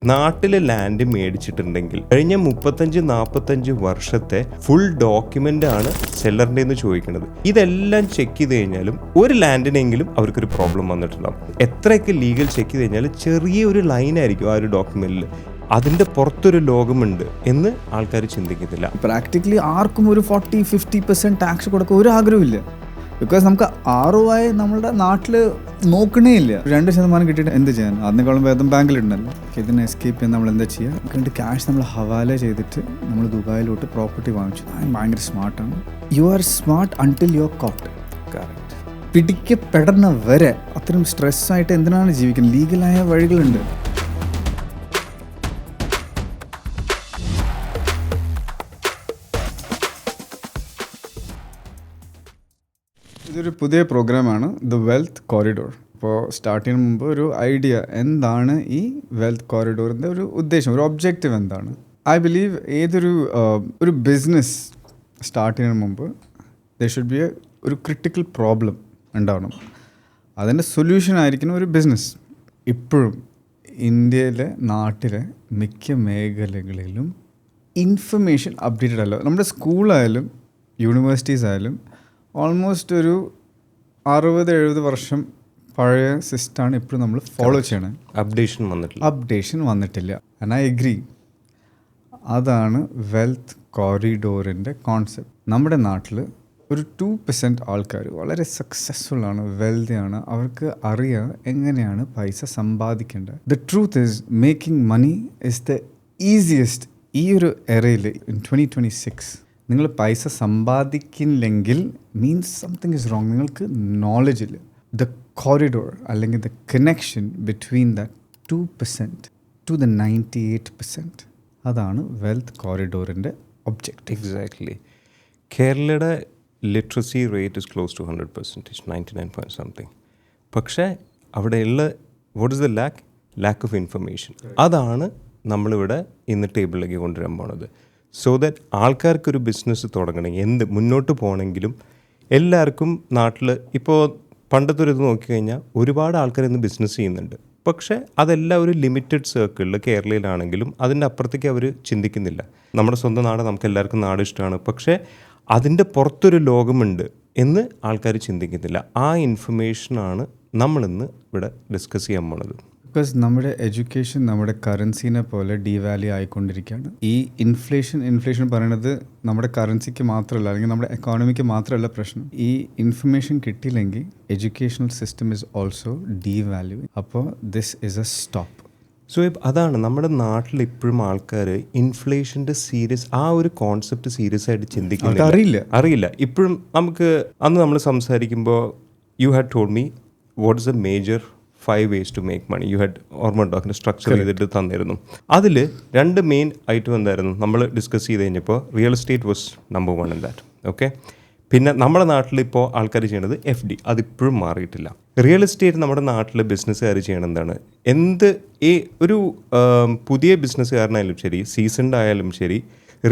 നാട്ടിലെ ലാൻഡ് മേടിച്ചിട്ടുണ്ടെങ്കിൽ കഴിഞ്ഞ 35-45 വർഷത്തെ ഫുൾ ഡോക്യുമെന്റ് ആണ് സെല്ലറിൻ്റെ എന്ന് ചോദിക്കുന്നത്. ഇതെല്ലാം ചെക്ക് ചെയ്ത് കഴിഞ്ഞാലും ഒരു ലാൻഡിനെങ്കിലും അവർക്കൊരു പ്രോബ്ലം വന്നിട്ടുണ്ടാവും. എത്രയൊക്കെ ലീഗൽ ചെക്ക് ചെയ്ത് കഴിഞ്ഞാൽ ചെറിയൊരു ലൈനായിരിക്കും ആ ഒരു ഡോക്യുമെന്റിൽ. അതിൻ്റെ പുറത്തൊരു ലോകമുണ്ട് എന്ന് ആൾക്കാർ ചിന്തിക്കത്തില്ല. പ്രാക്ടിക്കലി ആർക്കും ഒരു 40-50% ടാക്സ് കൊടുക്കാൻ ഒരു ആഗ്രഹമില്ല. ബിക്കോസ് നമുക്ക് ROI നമ്മളുടെ നാട്ടിൽ നോക്കണേ ഇല്ല. 2% കിട്ടിയിട്ട് എന്ത് ചെയ്യാൻ? അതിനേക്കാളും വേദം ബാങ്കിലുണ്ടല്ലോ. ഇതിനെ എസ്കേപ്പ് ചെയ്യാൻ നമ്മൾ എന്താ ചെയ്യുക? കണ്ട് ക്യാഷ് നമ്മൾ ഹവാല ചെയ്തിട്ട് നമ്മൾ ദുബായിലോട്ട് പ്രോപ്പർട്ടി വാങ്ങിച്ചു. ഭയങ്കര സ്മാർട്ടാണ്. You are smart until you are caught. Correct. പിടിക്കപ്പെടുന്ന വരെ അത്രയും സ്ട്രെസ്സായിട്ട് എന്തിനാണ് ജീവിക്കുന്നത്? ലീഗലായ വഴികളുണ്ട്. ഇതൊരു പുതിയ പ്രോഗ്രാമാണ്, ദ വെൽത്ത് കോറിഡോർ. അപ്പോൾ സ്റ്റാർട്ട് ചെയ്യുന്ന മുമ്പ് ഒരു ഐഡിയ, എന്താണ് ഈ വെൽത്ത് കോറിഡോറിൻ്റെ ഒരു ഉദ്ദേശം, ഒരു ഒബ്ജക്റ്റീവ് എന്താണ്? ഐ ബിലീവ് ഒരു ബിസിനസ് സ്റ്റാർട്ട് ചെയ്യുന്നതിന് മുമ്പ് ദർ ഷുഡ് ബി ഒരു ക്രിട്ടിക്കൽ പ്രോബ്ലം ഉണ്ടാവണം. അതിൻ്റെ സൊല്യൂഷൻ ആയിരിക്കണം ഒരു ബിസിനസ്. ഇപ്പോഴും ഇന്ത്യയിലെ നാട്ടിലെ മിക്ക മേഖലകളിലും ഇൻഫർമേഷൻ അപ്ഡേറ്റഡ് അല്ല. നമ്മുടെ സ്കൂളായാലും യൂണിവേഴ്സിറ്റീസ് ആയാലും ഓൾമോസ്റ്റ് ഒരു 60-70 വർഷം പഴയ സിസ്റ്റമാണ് ഇപ്പോഴും നമ്മൾ ഫോളോ ചെയ്യണത്. അപ്ഡേഷൻ വന്നിട്ടില്ല. And I agree. അതാണ് വെൽത്ത് കോറിഡോറിൻ്റെ കോൺസെപ്റ്റ്. നമ്മുടെ നാട്ടിൽ ഒരു 2% ആൾക്കാർ വളരെ സക്സസ്ഫുൾ ആണ്, വെൽത്തിയാണ്. അവർക്ക് അറിയാം എങ്ങനെയാണ് പൈസ സമ്പാദിക്കേണ്ടത്. The truth is making money is the easiest. ഈ ഒരു എറയിൽ ഇൻ 2026 നിങ്ങൾ പൈസ സമ്പാദിക്കില്ലെങ്കിൽ മീൻസ് സംതിങ് ഇസ് റോങ്. നിങ്ങൾക്ക് നോളജ് ഇല്ല. ദ കോറിഡോർ അല്ലെങ്കിൽ the connection between the 2% to the 98%, അതാണ് വെൽത്ത് കോറിഡോറിൻ്റെ ഒബ്ജക്റ്റ്. എക്സാക്ട്ലി. കേരളയുടെ literacy rate is close to 100%, 99 point something. പക്ഷേ അവിടെയുള്ള what is the lack of information. അതാണ് നമ്മളിവിടെ ഇന്ന് ടേബിളിലേക്ക് കൊണ്ടുവരാൻ പോണത്. സോ ദാറ്റ് ആൾക്കാർക്കൊരു ബിസിനസ് തുടങ്ങണമെങ്കിൽ, എന്ത് മുന്നോട്ട് പോകണമെങ്കിലും എല്ലാവർക്കും നാട്ടിൽ ഇപ്പോൾ പണ്ടത്തെ ഒരു ഇത് നോക്കിക്കഴിഞ്ഞാൽ ഒരുപാട് ആൾക്കാർ ഇന്ന് ബിസിനസ് ചെയ്യുന്നുണ്ട്. പക്ഷേ അതെല്ലാം ഒരു ലിമിറ്റഡ് സർക്കിളിൽ കേരളയിലാണെങ്കിലും അതിൻ്റെ അപ്പുറത്തേക്ക് അവർ ചിന്തിക്കുന്നില്ല. നമ്മുടെ സ്വന്തം നാട്, നമുക്ക് എല്ലാവർക്കും നാട് ഇഷ്ടമാണ്. പക്ഷേ അതിൻ്റെ പുറത്തൊരു ലോകമുണ്ട് എന്ന് ആൾക്കാർ ചിന്തിക്കുന്നില്ല. ആ ഇൻഫർമേഷനാണ് നമ്മളിന്ന് ഇവിടെ ഡിസ്കസ് ചെയ്യാൻ പോണത്. ബിക്കോസ് നമ്മുടെ എഡ്യൂക്കേഷൻ നമ്മുടെ കറൻസീനെ പോലെ ഡീവാല്യൂ ആയിക്കൊണ്ടിരിക്കുകയാണ്. ഈ ഇൻഫ്ലേഷൻ പറയുന്നത് നമ്മുടെ കറൻസിക്ക് മാത്രമല്ല, അല്ലെങ്കിൽ നമ്മുടെ എക്കോണമിക്ക് മാത്രമല്ല പ്രശ്നം. ഈ ഇൻഫർമേഷൻ കിട്ടിയില്ലെങ്കിൽ എഡ്യൂക്കേഷണൽ സിസ്റ്റം ഇസ് ഓൾസോ ഡീവാല്യൂ. അപ്പോൾ this is A stop. So അതാണ് നമ്മുടെ നാട്ടിൽ ഇപ്പോഴും ആൾക്കാർ ഇൻഫ്ലേഷൻ്റെ ആ ഒരു കോൺസെപ്റ്റ് സീരിയസ് ആയിട്ട് ചിന്തിക്കുന്നില്ല, അറിയില്ല. ഇപ്പോഴും നമുക്ക് അന്ന് നമ്മൾ സംസാരിക്കുമ്പോൾ you had told me what is A major 5 ways to make money. You had ഓർമ്മ സ്ട്രക്ചർ ചെയ്തിട്ട് തന്നിരുന്നു. അതിൽ 2 മെയിൻ ഐറ്റം എന്തായിരുന്നു നമ്മൾ ഡിസ്കസ് ചെയ്ത് കഴിഞ്ഞപ്പോൾ? Real estate was number 1 in that. Okay. പിന്നെ നമ്മുടെ നാട്ടിൽ ഇപ്പോൾ ആൾക്കാർ ചെയ്യണത് FD. അതിപ്പോഴും മാറിയിട്ടില്ല. റിയൽ എസ്റ്റേറ്റ് നമ്മുടെ നാട്ടിൽ ബിസിനസ്സുകാർ ചെയ്യണം എന്താണ്? ഒരു പുതിയ ബിസിനസ്സുകാരനായാലും ശരി, സീസൺഡ് ആയാലും ശരി,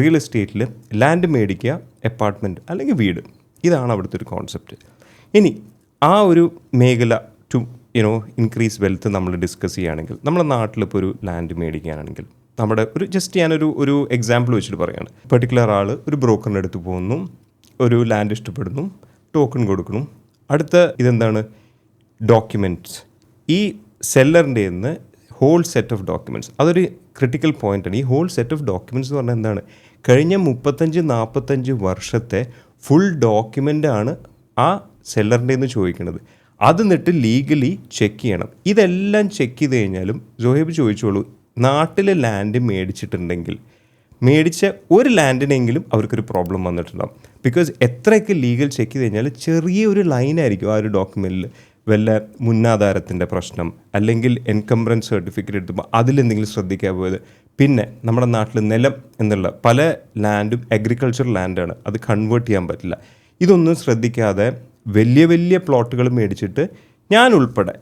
റിയൽ എസ്റ്റേറ്റിൽ ലാൻഡ് മേടിക്കുക, അപ്പാർട്ട്മെൻറ്റ് അല്ലെങ്കിൽ വീട്. ഇതാണ് അവിടുത്തെ ഒരു കോൺസെപ്റ്റ്. ഇനി ആ ഒരു മേഖല ടു ഇൻക്രീസ് വെൽത്ത് നമ്മൾ ഡിസ്കസ് ചെയ്യുകയാണെങ്കിൽ, നമ്മുടെ നാട്ടിലിപ്പോൾ ഒരു ലാൻഡ് മേടിക്കാനാണെങ്കിൽ നമ്മുടെ ഞാനൊരു എക്സാമ്പിൾ വെച്ചിട്ട് പറയുകയാണ്. പെർട്ടിക്കുലർ ആൾ ഒരു ബ്രോക്കറിൻ്റെ അടുത്ത് പോകുന്നു, ഒരു ലാൻഡ് ഇഷ്ടപ്പെടുന്നു, ടോക്കൺ കൊടുക്കണം. അടുത്ത ഇതെന്താണ്? ഡോക്യുമെൻറ്റ്സ്. ഈ സെല്ലറിൻ്റെ നിന്ന് ഹോൾ സെറ്റ് ഓഫ് ഡോക്യുമെൻറ്റ്സ്. അതൊരു ക്രിട്ടിക്കൽ പോയിൻ്റാണ്. ഈ ഹോൾ സെറ്റ് ഓഫ് ഡോക്യുമെൻറ്റ്സ് എന്ന് പറഞ്ഞാൽ എന്താണ്? കഴിഞ്ഞ 35-45 വർഷത്തെ ഫുൾ ഡോക്യുമെൻ്റാണ് ആ സെല്ലറിൻ്റെ നിന്ന് ചോദിക്കുന്നത്. അത് എന്നിട്ട് ലീഗലി ചെക്ക് ചെയ്യണം. ഇതെല്ലാം ചെക്ക് ചെയ്ത് കഴിഞ്ഞാലും ജോഹേബ് ചോദിച്ചോളൂ, നാട്ടിലെ ലാൻഡ് മേടിച്ചിട്ടുണ്ടെങ്കിൽ മേടിച്ച ഒരു ലാൻഡിനെങ്കിലും അവർക്കൊരു പ്രോബ്ലം വന്നിട്ടുണ്ടാവും. ബിക്കോസ് എത്രയൊക്കെ ലീഗൽ ചെക്ക് ചെയ്ത് കഴിഞ്ഞാൽ ചെറിയൊരു ലൈനായിരിക്കും ആ ഒരു ഡോക്യുമെൻറ്റിൽ. വല്ല മുന്നാധാരത്തിൻ്റെ പ്രശ്നം, അല്ലെങ്കിൽ എൻകംബ്രൻസ് സർട്ടിഫിക്കറ്റ് എടുത്തുമ്പോൾ അതിലെന്തെങ്കിലും ശ്രദ്ധിക്കാൻ പോയത്. പിന്നെ നമ്മുടെ നാട്ടിൽ നിലം എന്നുള്ള പല ലാൻഡും അഗ്രികൾച്ചർ ലാൻഡാണ്, അത് കൺവേർട്ട് ചെയ്യാൻ പറ്റില്ല. ഇതൊന്നും ശ്രദ്ധിക്കാതെ വലിയ വലിയ പ്ലോട്ടുകൾ മേടിച്ചിട്ട് ഞാൻ ഉൾപ്പെടെ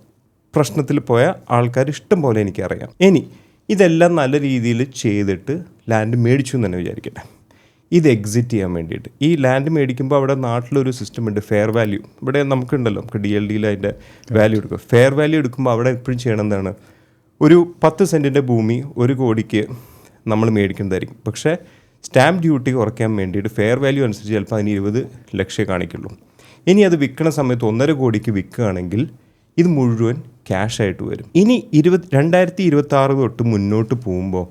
പ്രശ്നത്തിൽ പോയ ആൾക്കാർ ഇഷ്ടം പോലെ എനിക്കറിയാം. ഇനി ഇതെല്ലാം നല്ല രീതിയിൽ ചെയ്തിട്ട് ലാൻഡ് മേടിച്ചു എന്ന് തന്നെ വിചാരിക്കട്ടെ. ഇത് എക്സിറ്റ് ചെയ്യാൻ വേണ്ടിയിട്ട് ഈ ലാൻഡ് മേടിക്കുമ്പോൾ അവിടെ നാട്ടിലൊരു സിസ്റ്റം ഉണ്ട്, ഫെയർ വാല്യൂ. ഇവിടെ നമുക്കുണ്ടല്ലോ, നമുക്ക് DLDയിൽ അതിൻ്റെ വാല്യൂ എടുക്കും. ഫെയർ വാല്യൂ എടുക്കുമ്പോൾ അവിടെ എപ്പോഴും ചെയ്യണം എന്താണ്? ഒരു 10 സെൻറ്റിൻ്റെ ഭൂമി 1 കോടിക്ക് നമ്മൾ മേടിക്കുന്നതായിരിക്കും. പക്ഷേ സ്റ്റാമ്പ് ഡ്യൂട്ടി കുറയ്ക്കാൻ വേണ്ടിയിട്ട് ഫെയർ വാല്യൂ അനുസരിച്ച് ചിലപ്പോൾ അതിന് 20 ലക്ഷം കാണിക്കുള്ളൂ. ഇനി അത് വിൽക്കണ സമയത്ത് 1.5 കോടിക്ക് വിൽക്കുകയാണെങ്കിൽ ഇത് മുഴുവൻ ക്യാഷായിട്ട് വരും. ഇനി 2026 തൊട്ട് മുന്നോട്ട് പോകുമ്പോൾ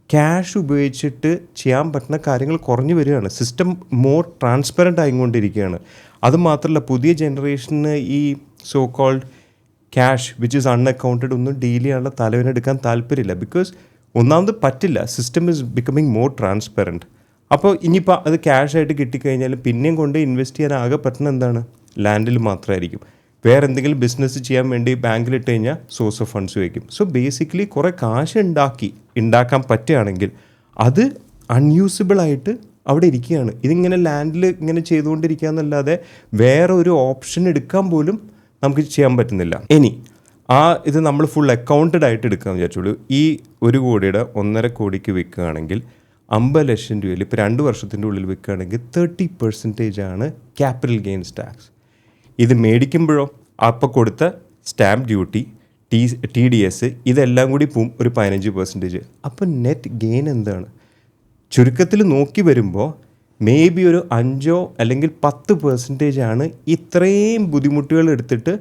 ക്യാഷ് ഉപയോഗിച്ചിട്ട് ചെയ്യാൻ പറ്റുന്ന കാര്യങ്ങൾ കുറഞ്ഞു വരികയാണ്. സിസ്റ്റം മോർ ട്രാൻസ്പെറൻ്റ് ആയിക്കൊണ്ടിരിക്കുകയാണ്. അതുമാത്രമല്ല പുതിയ ജനറേഷന് ഈ so called cash which is unaccounted ഒന്നും ഡീൽ ചെയ്യാനുള്ള തലവനെടുക്കാൻ താല്പര്യമില്ല. ബിക്കോസ് ഒന്നാമത് പറ്റില്ല, system is becoming more transparent. അപ്പോൾ ഇനിയിപ്പോൾ അത് ക്യാഷായിട്ട് കിട്ടിക്കഴിഞ്ഞാലും പിന്നെയും കൊണ്ട് ഇൻവെസ്റ്റ് ചെയ്യാൻ ആകെ പറ്റുന്ന എന്താണ്, ലാൻഡിൽ മാത്രമായിരിക്കും. വേറെ എന്തെങ്കിലും ബിസിനസ് ചെയ്യാൻ വേണ്ടി ബാങ്കിലിട്ട് കഴിഞ്ഞാൽ സോഴ്സ് ഓഫ് ഫണ്ട്സ് വയ്ക്കും. സോ ബേസിക്കലി കുറേ കാശ് ഉണ്ടാക്കാൻ പറ്റുകയാണെങ്കിൽ അത് അൺയൂസിബിളായിട്ട് അവിടെ ഇരിക്കുകയാണ്. ഇതിങ്ങനെ ലാൻഡിൽ ഇങ്ങനെ ചെയ്തുകൊണ്ടിരിക്കുക എന്നല്ലാതെ വേറെ ഒരു ഓപ്ഷൻ എടുക്കാൻ പോലും നമുക്ക് ചെയ്യാൻ പറ്റുന്നില്ല. ഇനി ഇത് നമ്മൾ ഫുൾ അക്കൗണ്ടഡ് ആയിട്ട് എടുക്കാമെന്ന് വിചാരിച്ചോളൂ. ഈ 1 കോടിയുടെ 1.5 കോടിക്ക് വിൽക്കുകയാണെങ്കിൽ 50 ലക്ഷം രൂപയിൽ ഇപ്പോൾ 2 വർഷത്തിൻ്റെ ഉള്ളിൽ വിൽക്കുകയാണെങ്കിൽ 30% ആണ് ക്യാപിറ്റൽ ഗെയിൻസ് ടാക്സ്. ഇത് മേടിക്കുമ്പോഴോ അപ്പോൾ കൊടുത്ത സ്റ്റാമ്പ് ഡ്യൂട്ടി, TDS ഇതെല്ലാം കൂടി പോവും ഒരു 15%. അപ്പോൾ നെറ്റ് ഗെയിൻ എന്താണ്? ചുരുക്കത്തിൽ നോക്കി വരുമ്പോൾ മേ ബി ഒരു 5 അല്ലെങ്കിൽ 10% ആണ് ഇത്രയും ബുദ്ധിമുട്ടുകൾ എടുത്തിട്ട്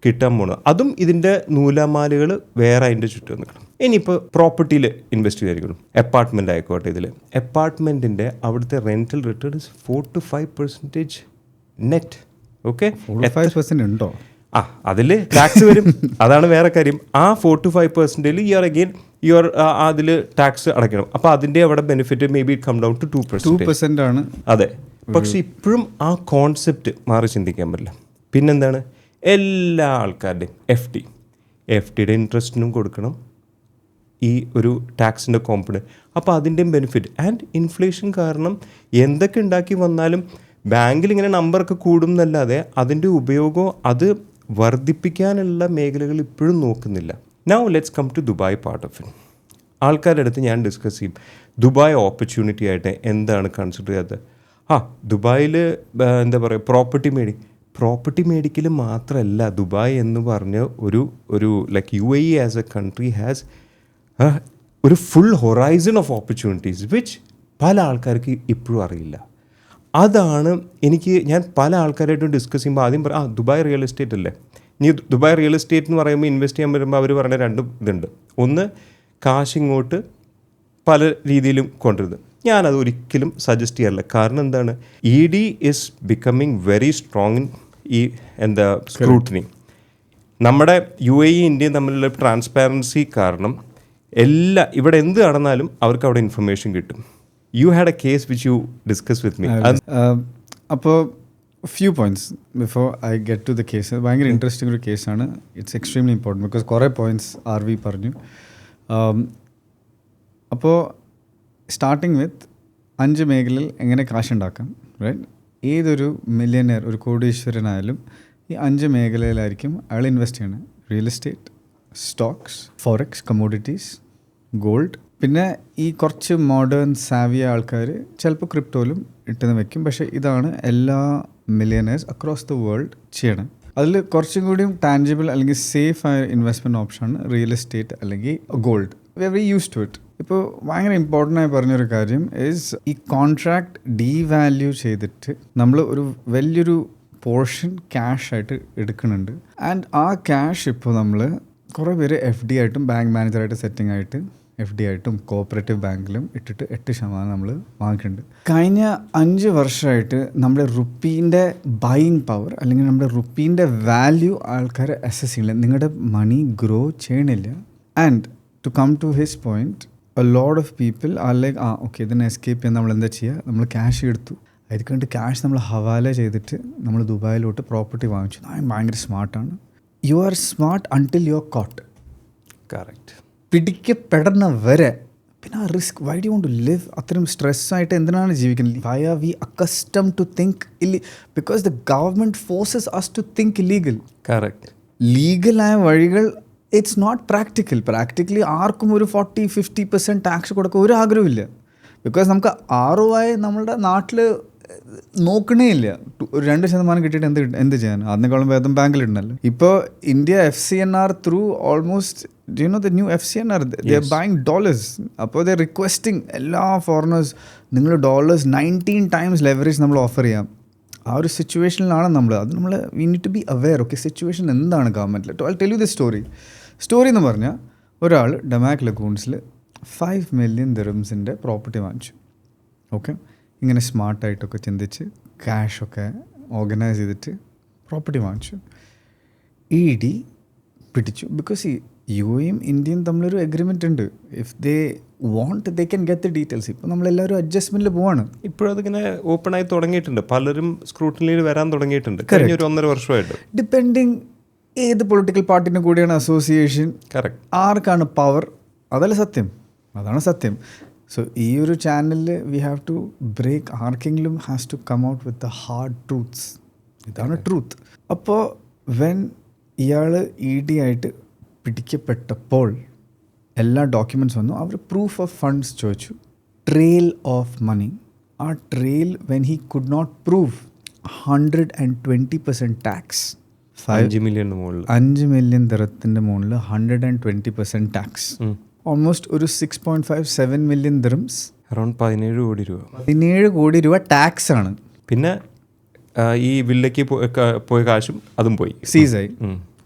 കിട്ടാൻ പോകുന്നത്. അതും ഇതിൻ്റെ നൂലാമാലുകൾ വേറെ അതിൻ്റെ ചുറ്റും നിൽക്കണം. ഇനിയിപ്പോൾ പ്രോപ്പർട്ടിയിൽ ഇൻവെസ്റ്റ് ചെയ്തായിരിക്കണം, അപ്പാർട്ട്മെൻ്റ് ആയിക്കോട്ടെ. ഇതിൽ അപ്പാർട്ട്മെൻറ്റിൻ്റെ അവിടുത്തെ rental return 4 to 5% net. Okay, 5% ഉണ്ടോ? അതിൽ ടാക്സ് വരും, അതാണ് വേറെ കാര്യം. ആ 4 to 5% അതിൽ ടാക്സ് അടയ്ക്കണം. അപ്പോൾ അതിൻ്റെ അവിടെ benefit may be come down to 2% ആണ്. അതെ, പക്ഷെ ഇപ്പോഴും ആ കോൺസെപ്റ്റ് മാറി ചിന്തിക്കാൻ പറ്റില്ല. പിന്നെന്താണ്, എല്ലാ ആൾക്കാരുടെയും എഫ് ഡിയുടെ ഇൻട്രസ്റ്റിനും കൊടുക്കണം ഈ ഒരു ടാക്സിൻ്റെ കോമ്പണൻറ്റ്. അപ്പോൾ അതിൻ്റെയും ബെനിഫിറ്റ് ആൻഡ് ഇൻഫ്ലേഷൻ കാരണം എന്തൊക്കെ ഉണ്ടാക്കി വന്നാലും ബാങ്കിൽ ഇങ്ങനെ നമ്പറൊക്കെ കൂടും എന്നല്ലാതെ അതിൻ്റെ ഉപയോഗം അത് വർദ്ധിപ്പിക്കാനുള്ള മേഖലകൾ ഇപ്പോഴും നോക്കുന്നില്ല. Now let's come to Dubai part of it. ആൾക്കാരുടെ അടുത്ത് ഞാൻ ഡിസ്കസ് ചെയ്യും ദുബായ് ഓപ്പർച്യൂണിറ്റി ആയിട്ട് എന്താണ് കൺസിഡർ ചെയ്യാത്തത്. ദുബായിൽ എന്താ പറയുക, പ്രോപ്പർട്ടി മേടിക്കൽ മാത്രമല്ല, ദുബായ് എന്ന് പറഞ്ഞ ഒരു like UAE as a country has ഒരു full horizon of opportunities which പല ആൾക്കാർക്ക് ഇപ്പോഴും അറിയില്ല. അതാണ് ഞാൻ പല ആൾക്കാരായിട്ടും ഡിസ്കസ് ചെയ്യുമ്പോൾ ആദ്യം ദുബായ് റിയൽ എസ്റ്റേറ്റ് അല്ലേ. ഇനി ദുബായ് റിയൽ എസ്റ്റേറ്റ് എന്ന് പറയുമ്പോൾ ഇൻവെസ്റ്റ് ചെയ്യാൻ വരുമ്പോൾ അവർ പറഞ്ഞ 2 ഇതുണ്ട്. ഒന്ന്, കാശ് ഇങ്ങോട്ട് പല രീതിയിലും കൊണ്ടുവരുന്നത്. ഞാനത് ഒരിക്കലും സജസ്റ്റ് ചെയ്യാറില്ല. കാരണം എന്താണ്, ED is becoming very strong in ഈ സ്ക്രൂട്ടിനി. നമ്മുടെ UAE ഇന്ത്യയും തമ്മിലുള്ള ട്രാൻസ്പാരൻസി കാരണം ഇവിടെ എന്ത് നടന്നാലും അവർക്ക് അവിടെ ഇൻഫർമേഷൻ കിട്ടും. You had a case which you discussed with me. അപ്പോൾ few points before I get to the case. ഭയങ്കര ഇൻട്രസ്റ്റിംഗ് ഒരു കേസാണ്. ഇറ്റ്സ് എക്സ്ട്രീംലി ഇമ്പോർട്ടൻറ്റ് ബിക്കോസ് കുറേ പോയിൻറ്റ്സ് RV പറഞ്ഞു. അപ്പോൾ സ്റ്റാർട്ടിങ് വിത്ത് 5 മേഖലയിൽ എങ്ങനെ കാശുണ്ടാക്കാം, റൈറ്റ്? ഏതൊരു മില്യനെയർ, ഒരു കോടീശ്വരനായാലും ഈ 5 മേഖലയിലായിരിക്കും അയാൾ ഇൻവെസ്റ്റ് ചെയ്യണം. Real estate, stocks, forex, commodities, gold. പിന്നെ ഈ കുറച്ച് മോഡേൺ സാവിയ ആൾക്കാർ ചിലപ്പോൾ ക്രിപ്റ്റോയിലും ഇട്ടെന്ന് വെക്കും. പക്ഷേ ഇതാണ് എല്ലാ മില്യനേഴ്സ് അക്രോസ് ദ വേൾഡ് ചെയ്യണം. അതിൽ കുറച്ചും കൂടിയും ടാൻജിബിൾ അല്ലെങ്കിൽ സേഫ് ആയ ഇൻവെസ്റ്റ്മെൻറ്റ് ഓപ്ഷനാണ് റിയൽ എസ്റ്റേറ്റ് അല്ലെങ്കിൽ gold. We are very use to it. ഇപ്പോൾ ഭയങ്കര ഇമ്പോർട്ടൻ്റ് ആയി പറഞ്ഞൊരു കാര്യം ഈസ് ഈ കോൺട്രാക്ട് ഡീവാല്യൂ ചെയ്തിട്ട് നമ്മൾ ഒരു വലിയൊരു പോർഷൻ ക്യാഷ് ആയിട്ട് എടുക്കുന്നുണ്ട്. ആൻഡ് ആ ക്യാഷ് ഇപ്പോൾ നമ്മൾ കുറേ പേര് FD ആയിട്ടും ബാങ്ക് മാനേജറായിട്ട് സെറ്റിംഗ് ആയിട്ട് FD ആയിട്ടും കോഓപ്പറേറ്റീവ് ബാങ്കിലും ഇട്ടിട്ട് 8% നമ്മൾ വാങ്ങിയിട്ടുണ്ട്. കഴിഞ്ഞ 5 വർഷമായിട്ട് നമ്മുടെ റുപ്പീൻ്റെ ബൈയിങ് പവർ അല്ലെങ്കിൽ നമ്മുടെ റുപ്പീൻ്റെ വാല്യൂ ആൾക്കാർ അസസ് ചെയ്യില്ല. നിങ്ങളുടെ മണി ഗ്രോ ചെയ്യണില്ല. And to come to his point, a lot of people are like okay ഇതിനെ എസ്കേപ്പ് ചെയ്യാൻ നമ്മൾ എന്താ ചെയ്യുക, നമ്മൾ ക്യാഷ് എടുത്തു, അതിൽക്കണ്ട് ക്യാഷ് നമ്മൾ ഹവാല ചെയ്തിട്ട് നമ്മൾ ദുബായിലോട്ട് പ്രോപ്പർട്ടി വാങ്ങിച്ചു. ഭയങ്കര സ്മാർട്ടാണ്. You are smart until you are caught. Correct. പിടിക്കപ്പെടുന്ന വരെ പിന്നെ ആ risk. Why do want to live? അത്രയും സ്ട്രെസ്സായിട്ട് എന്തിനാണ് ജീവിക്കുന്നത്? Why are we accustomed to think because the government forces us to think illegal. Correct. ലീഗലായ വഴികൾ ഇറ്റ്സ് നോട്ട് പ്രാക്ടിക്കൽ. പ്രാക്ടിക്കലി ആർക്കും ഒരു 40-50% ടാക്സ് കൊടുക്കാൻ ഒരു ആഗ്രഹമില്ല. ബിക്കോസ് നമുക്ക് ROI നമ്മളുടെ നാട്ടിൽ നോക്കണേ ഇല്ല. ഒരു 2% കിട്ടിയിട്ട് എന്ത് ചെയ്യാൻ? അതിനേക്കാളും ഭേദം ബാങ്കിലിടണല്ലോ. ഇപ്പോൾ India FCNR through almost the new FCNR they are buying dollars. അപ്പോൾ ദേ റിക്വസ്റ്റിംഗ് എല്ലാ ഫോറിനേഴ്സ്, നിങ്ങൾ ഡോളേഴ്സ് 19 times ലെവറേജ് നമ്മൾ ഓഫർ ചെയ്യാം. ആ ഒരു സിറ്റുവേഷനിലാണ് നമ്മൾ. അത് നമ്മൾ we need to be aware. Okay, situation എന്താണ് ഗവൺമെൻറ്റിൽ. I tell you the story എന്ന് പറഞ്ഞാൽ, ഒരാൾ ഡമാക് ലഗൂൺസിൽ 5 million dirhamsൻ്റെ പ്രോപ്പർട്ടി വാങ്ങിച്ചു. ഓക്കെ, ഇങ്ങനെ സ്മാർട്ടായിട്ടൊക്കെ ചിന്തിച്ച് ക്യാഷൊക്കെ ഓർഗനൈസ് ചെയ്തിട്ട് പ്രോപ്പർട്ടി വാങ്ങിച്ചു. ED പിടിച്ചു. ബിക്കോസ് ഈ UAEയും ഇന്ത്യയും തമ്മിലൊരു എഗ്രിമെൻ്റ് ഉണ്ട്. If they want they can get the details. ഇപ്പോൾ നമ്മളെല്ലാവരും അഡ്ജസ്റ്റ്മെൻറ്റിൽ പോവാണ്. ഇപ്പോഴതിങ്ങനെ ഓപ്പണായി തുടങ്ങിയിട്ടുണ്ട്. പലരും സ്ക്രൂട്ടിനിയിൽ വരാൻ തുടങ്ങിയിട്ടുണ്ട് കഴിഞ്ഞ ഒരു 1.5 വർഷമായിട്ട്. ഡിപ്പെൻഡിങ് ഏത് പൊളിറ്റിക്കൽ പാർട്ടിൻ്റെ കൂടെയാണ് അസോസിയേഷൻ, കറക്റ്റ്, ആർക്കാണ് പവർ, അതല്ല സത്യം. അതാണ് സത്യം. സോ ഈ ഒരു ചാനലിൽ വി ഹാവ് ടു ബ്രേക്ക്. ആർക്കെങ്കിലും has to come out with the hard truths. ഇതാണ് ട്രൂത്ത്. അപ്പോൾ വെൻ ഇയാൾ ED ആയിട്ട് പിടിക്കപ്പെട്ടപ്പോൾ എല്ലാ ഡോക്യുമെൻറ്റ്സ് വന്നു. അവർ പ്രൂഫ് ഓഫ് ഫണ്ട്സ് ചോദിച്ചു, ട്രെയിൽ ഓഫ് മണി. ആ trail when he could not prove 120% tax. 5 million മുകളിൽ 5 million ദിറത്തിൻ്റെ മുകളിൽ 120% ടാക്സ്. ഓൾമോസ്റ്റ് ഒരു 6.57 million dirhams, അറൗണ്ട് 17 കോടി രൂപ. 17 കോടി രൂപ ടാക്സ് ആണ്. പിന്നെ ഈ വില്ലയ്ക്ക് പോയ കാശും അതും പോയി, സീസായി,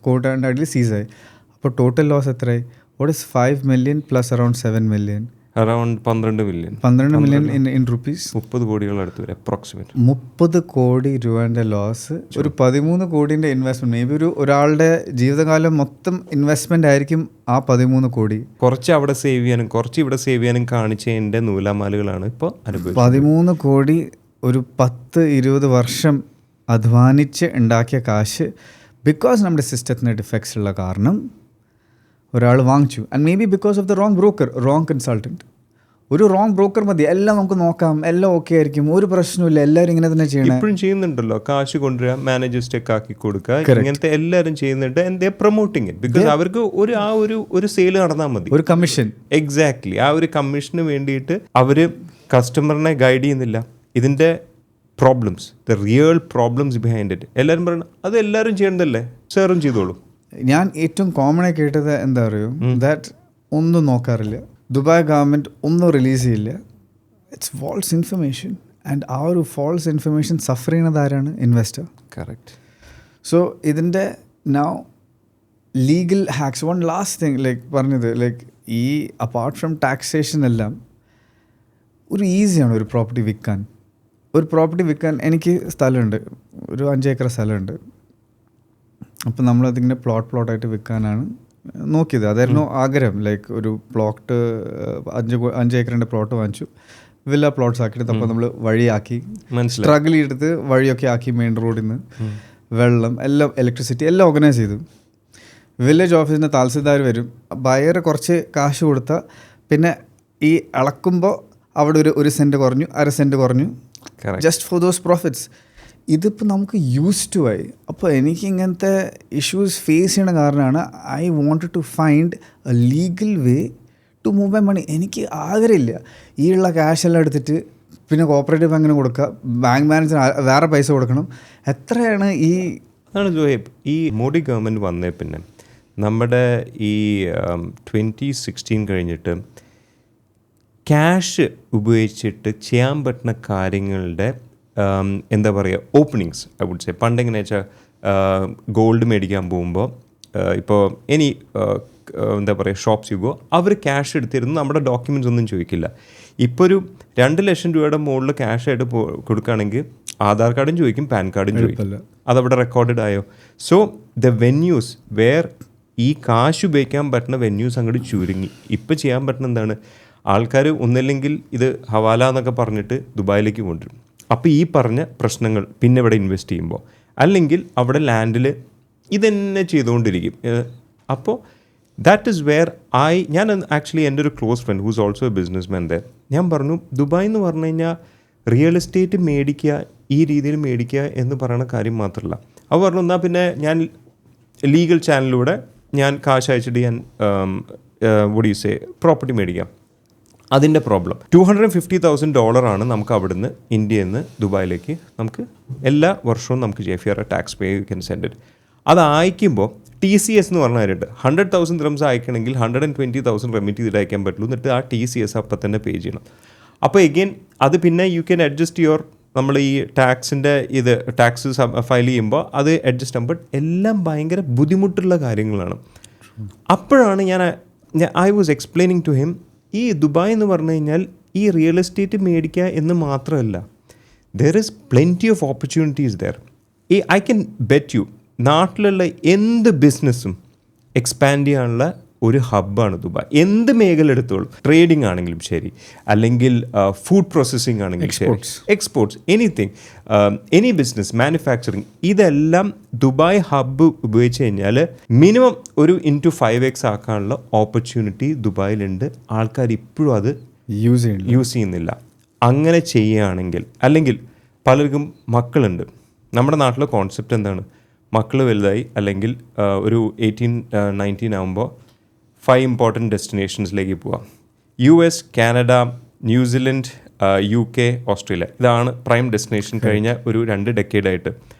കോർട്ട് ആൻഡ് അഡിൽ സീസായി. അപ്പോൾ ടോട്ടൽ ലോസ് എത്രയായി? What is 5 million plus around 7 million? Around 12 million. 12 million in rupees. 30 കോടികളടുത്ത് വരെ അപ്രോക്സിമേറ്റ്. 30 കോടി രൂപേൻ്റെ ലോസ്. ഒരു 13 കോടിൻ്റെ ഇൻവെസ്റ്റ്മെൻറ്റ്. മേ ബി ഒരാളുടെ ജീവിതകാലം മൊത്തം ഇൻവെസ്റ്റ്മെൻ്റ് ആയിരിക്കും ആ 13 കോടി. കുറച്ച് അവിടെ സേവ് ചെയ്യാനും കുറച്ച് ഇവിടെ സേവ് ചെയ്യാനും കാണിച്ചതിൻ്റെ നൂലാമാലുകളാണ് ഇപ്പോൾ അനുഭവിച്ചത്. 13 കോടി ഒരു 10-20 വർഷം അധ്വാനിച്ച് ഉണ്ടാക്കിയ കാശ് ബിക്കോസ് നമ്മുടെ സിസ്റ്റത്തിന് ഡിഫക്ട്സ് ഉള്ള കാരണം ഒരാൾ വാങ്ങിച്ചു. And may B because of the wrong broker, wrong consultant. ഒരു റോങ് ബ്രോക്കർ മതി, എല്ലാം നമുക്ക് നോക്കാം, എല്ലാം ഓക്കെ ആയിരിക്കും, ഒരു പ്രശ്നമില്ല, എല്ലാവരും ഇങ്ങനെ തന്നെ ചെയ്യണം. ഇപ്പോഴും ചെയ്യുന്നുണ്ടല്ലോ, കാശ് കൊണ്ടുവരിക, മാനേജേഴ്സ് ടെക്ക് ആക്കി കൊടുക്കുക, ഇങ്ങനത്തെ എല്ലാവരും ചെയ്യുന്നുണ്ട്. And they promoting it because അവർക്ക് ഒരു സെയിൽ നടന്നാൽ മതി, ഒരു കമ്മീഷൻ. എക്സാക്ട്ലി. ആ ഒരു കമ്മീഷന് വേണ്ടിയിട്ട് അവർ കസ്റ്റമറിനെ ഗൈഡ് ചെയ്യുന്നില്ല. ഇതിൻ്റെ problems, the real problems behind it എല്ലാവരും പറയണം അത് എല്ലാവരും ചെയ്യേണ്ടതല്ലേ, സാറും ചെയ്തോളൂ. ഞാൻ ഏറ്റവും കോമണായി കേട്ടത് എന്താ അറിയോ, ദാറ്റ് ഒന്നും നോക്കാറില്ല, ദുബായ് ഗവൺമെൻറ് ഒന്നും റിലീസ് ചെയ്യില്ല, ഇറ്റ്സ് ഫാൾസ് ഇൻഫർമേഷൻ. ആൻഡ് ആ ഒരു ഫാൾസ് ഇൻഫർമേഷൻ സഫർ ചെയ്യുന്നത് ആരാണ്? ഇൻവെസ്റ്റർ. കറക്റ്റ്. സോ ഇതിൻ്റെ now legal hacks. One last thing, like പറഞ്ഞത്, ലൈക്ക് ഈ അപ്പാർട്ട് ഫ്രം ടാക്സേഷൻ എല്ലാം ഒരു ഈസിയാണ് ഒരു പ്രോപ്പർട്ടി വിൽക്കാൻ. ഒരു പ്രോപ്പർട്ടി വിൽക്കാൻ എനിക്ക് സ്ഥലമുണ്ട്, ഒരു 5 ഏക്കർ സ്ഥലമുണ്ട്. അപ്പോൾ നമ്മളതിങ്ങനെ പ്ലോട്ടായിട്ട് വിൽക്കാനാണ് നോക്കിയത്. അതായിരുന്നു ആഗ്രഹം. ലൈക്ക് ഒരു പ്ലോട്ട് 5 ഏക്കറിൻ്റെ പ്ലോട്ട് വാങ്ങിച്ചു, വില്ല പ്ലോട്ട്സ് ആക്കിയിട്ട് അപ്പോൾ നമ്മൾ വഴിയാക്കി, സ്ട്രഗിൾ ചെയ്തിട്ട് വഴിയൊക്കെ ആക്കി, മെയിൻ റോഡിൽ നിന്ന് വെള്ളം എല്ലാം, ഇലക്ട്രിസിറ്റി എല്ലാം ഓർഗനൈസ് ചെയ്തു. വില്ലേജ് ഓഫീസിൻ്റെ താൽസിൽദാർ വരും, ബയർ കുറച്ച് കാശ് കൊടുത്താൽ പിന്നെ ഈ അളക്കുമ്പോൾ അവിടെ ഒരു സെൻറ്റ് കുറഞ്ഞു, 1/2 സെൻറ്റ് കുറഞ്ഞു, ജസ്റ്റ് ഫോർ ദോസ് പ്രോഫിറ്റ്സ്. ഇതിപ്പോൾ നമുക്ക് യൂസ്ഡ് ടു ആയി. അപ്പോൾ എനിക്ക് ഇങ്ങനത്തെ ഇഷ്യൂസ് ഫേസ് ചെയ്യണ കാരണമാണ് I wanted to find a legal way to move my money. എനിക്ക് ആഗ്രഹമില്ല ഈ ഉള്ള ക്യാഷ് എല്ലാം എടുത്തിട്ട് പിന്നെ കോപ്പറേറ്റീവ് ബാങ്കിന് കൊടുക്കുക, ബാങ്ക് മാനേജർ വേറെ പൈസ കൊടുക്കണം. എത്രയാണ് ഈ അതാണ് ജോയബ്. ഈ മോഡി ഗവൺമെൻറ് വന്നേ പിന്നെ നമ്മുടെ ഈ 2016 കഴിഞ്ഞിട്ട് ക്യാഷ് ഉപയോഗിച്ചിട്ട് ചെയ്യാൻ പറ്റുന്ന കാര്യങ്ങളുടെ എന്താ പറയുക, ഓപ്പണിങ്സ് ഐ വുഡ് സേ. പണ്ടെങ്ങനെ വെച്ചാൽ ഗോൾഡ് മേടിക്കാൻ പോകുമ്പോൾ ഇപ്പോൾ എന്താ പറയുക ഷോപ്സ് യുഗോ അവർ ക്യാഷ് എടുത്തിരുന്നു, നമ്മുടെ ഡോക്യുമെൻറ്റ്സ് ഒന്നും ചോദിക്കില്ല. ഇപ്പോൾ ഒരു 2 ലക്ഷം രൂപയുടെ മുകളിൽ ക്യാഷ് ആയിട്ട് കൊടുക്കുകയാണെങ്കിൽ ആധാർ കാർഡും ചോദിക്കും, പാൻ കാർഡും ചോദിക്കും, അതവിടെ റെക്കോർഡഡ് ആയോ. സോ ദ വെന്യൂസ് വേർ ഈ കാശ് ഉപയോഗിക്കാൻ പറ്റുന്ന വെന്യൂസ് അങ്ങോട്ട് ചുരുങ്ങി. ഇപ്പോൾ ചെയ്യാൻ പറ്റുന്ന എന്താണ്, ആൾക്കാർ ഒന്നില്ലെങ്കിൽ ഇത് ഹവാല എന്നൊക്കെ പറഞ്ഞിട്ട് ദുബായിലേക്ക് കൊണ്ടുവരും. അപ്പോൾ ഈ പറഞ്ഞ പ്രശ്നങ്ങൾ പിന്നെ ഇവിടെ ഇൻവെസ്റ്റ് ചെയ്യുമ്പോൾ, അല്ലെങ്കിൽ അവിടെ ലാൻഡിൽ ഇതെന്നെ ചെയ്തുകൊണ്ടിരിക്കും. അപ്പോൾ ദാറ്റ് ഈസ് വെയർ ഞാൻ ആക്ച്വലി എൻ്റെ ഒരു close friend who's also a businessman there, ഞാൻ പറഞ്ഞു ദുബായ് എന്ന് പറഞ്ഞു കഴിഞ്ഞാൽ റിയൽ എസ്റ്റേറ്റ് മേടിക്കുക, ഈ രീതിയിൽ മേടിക്കുക എന്ന് പറയുന്ന കാര്യം മാത്രമല്ല. അവർ പറഞ്ഞു എന്നാൽ പിന്നെ ഞാൻ ലീഗൽ ചാനലിലൂടെ ഞാൻ കാശ് അയച്ചിട്ട് ഞാൻ വോട്ട് യു സേ പ്രോപ്പർട്ടി മേടിക്കാം. അതിൻ്റെ പ്രോബ്ലം. $250,000 നമുക്ക് അവിടുന്ന് ഇന്ത്യയിൽ നിന്ന് ദുബായിലേക്ക് നമുക്ക് എല്ലാ വർഷവും നമുക്ക് ചെയ്യാം. If you are A tax pay you can send it. അത് അയക്കുമ്പോൾ TCS എന്ന് പറഞ്ഞ കാര്യമുണ്ട്. 100,000 dirhams അയക്കണമെങ്കിൽ 120,000 റെമിറ്റ് ചെയ്തിട്ട് അയക്കാൻ പറ്റുള്ളൂ. എന്നിട്ട് ആ TCS അപ്പം തന്നെ പേ ചെയ്യണം. അപ്പോൾ എഗെയിൻ അത് പിന്നെ യു ക്യാൻ അഡ്ജസ്റ്റ് യുവർ, നമ്മൾ ഈ ടാക്സിൻ്റെ ടാക്സ് ഫയൽ ചെയ്യുമ്പോൾ അത് അഡ്ജസ്റ്റ് ആകും. ബട്ട് എല്ലാം ഭയങ്കര ബുദ്ധിമുട്ടുള്ള കാര്യങ്ങളാണ്. അപ്പോഴാണ് I was explaining to him, ഈ ദുബായ് എന്ന് പറഞ്ഞു കഴിഞ്ഞാൽ ഈ റിയൽ എസ്റ്റേറ്റ് മേടിക്കുക എന്ന് മാത്രമല്ല, there is plenty of opportunities there. I can bet you, നാട്ടിലുള്ള എന്ത് ബിസിനസ്സും എക്സ്പാൻഡ് ചെയ്യാനുള്ള ഒരു ഹബ്ബാണ് ദുബായ്. എന്ത് മേഖല എടുത്തോളൂ, ട്രേഡിംഗ് ആണെങ്കിലും ശരി, അല്ലെങ്കിൽ ഫുഡ് പ്രോസസ്സിംഗ് ആണെങ്കിലും ശരി, exports, anything, any business, manufacturing, ഇതെല്ലാം ദുബായ് ഹബ്ബ് ഉപയോഗിച്ച് കഴിഞ്ഞാൽ മിനിമം ഒരു 5x ആക്കാനുള്ള ഓപ്പർച്യൂണിറ്റി ദുബായിലുണ്ട്. ആൾക്കാർ ഇപ്പോഴും അത് യൂസ് ചെയ്യുന്നില്ല. അങ്ങനെ ചെയ്യുകയാണെങ്കിൽ, അല്ലെങ്കിൽ പലർക്കും മക്കളുണ്ട്. നമ്മുടെ നാട്ടിലെ കോൺസെപ്റ്റ് എന്താണ്, മക്കൾ വലുതായി അല്ലെങ്കിൽ ഒരു 18-19 ആകുമ്പോൾ 5 ഇമ്പോർട്ടൻറ്റ് ഡെസ്റ്റിനേഷൻസിലേക്ക് പോവാം. US, Canada, New Zealand, UK, Australia, ഇതാണ് പ്രൈം ഡെസ്റ്റിനേഷൻ കഴിഞ്ഞ ഒരു 2 ഡെക്കേഡായിട്ട്.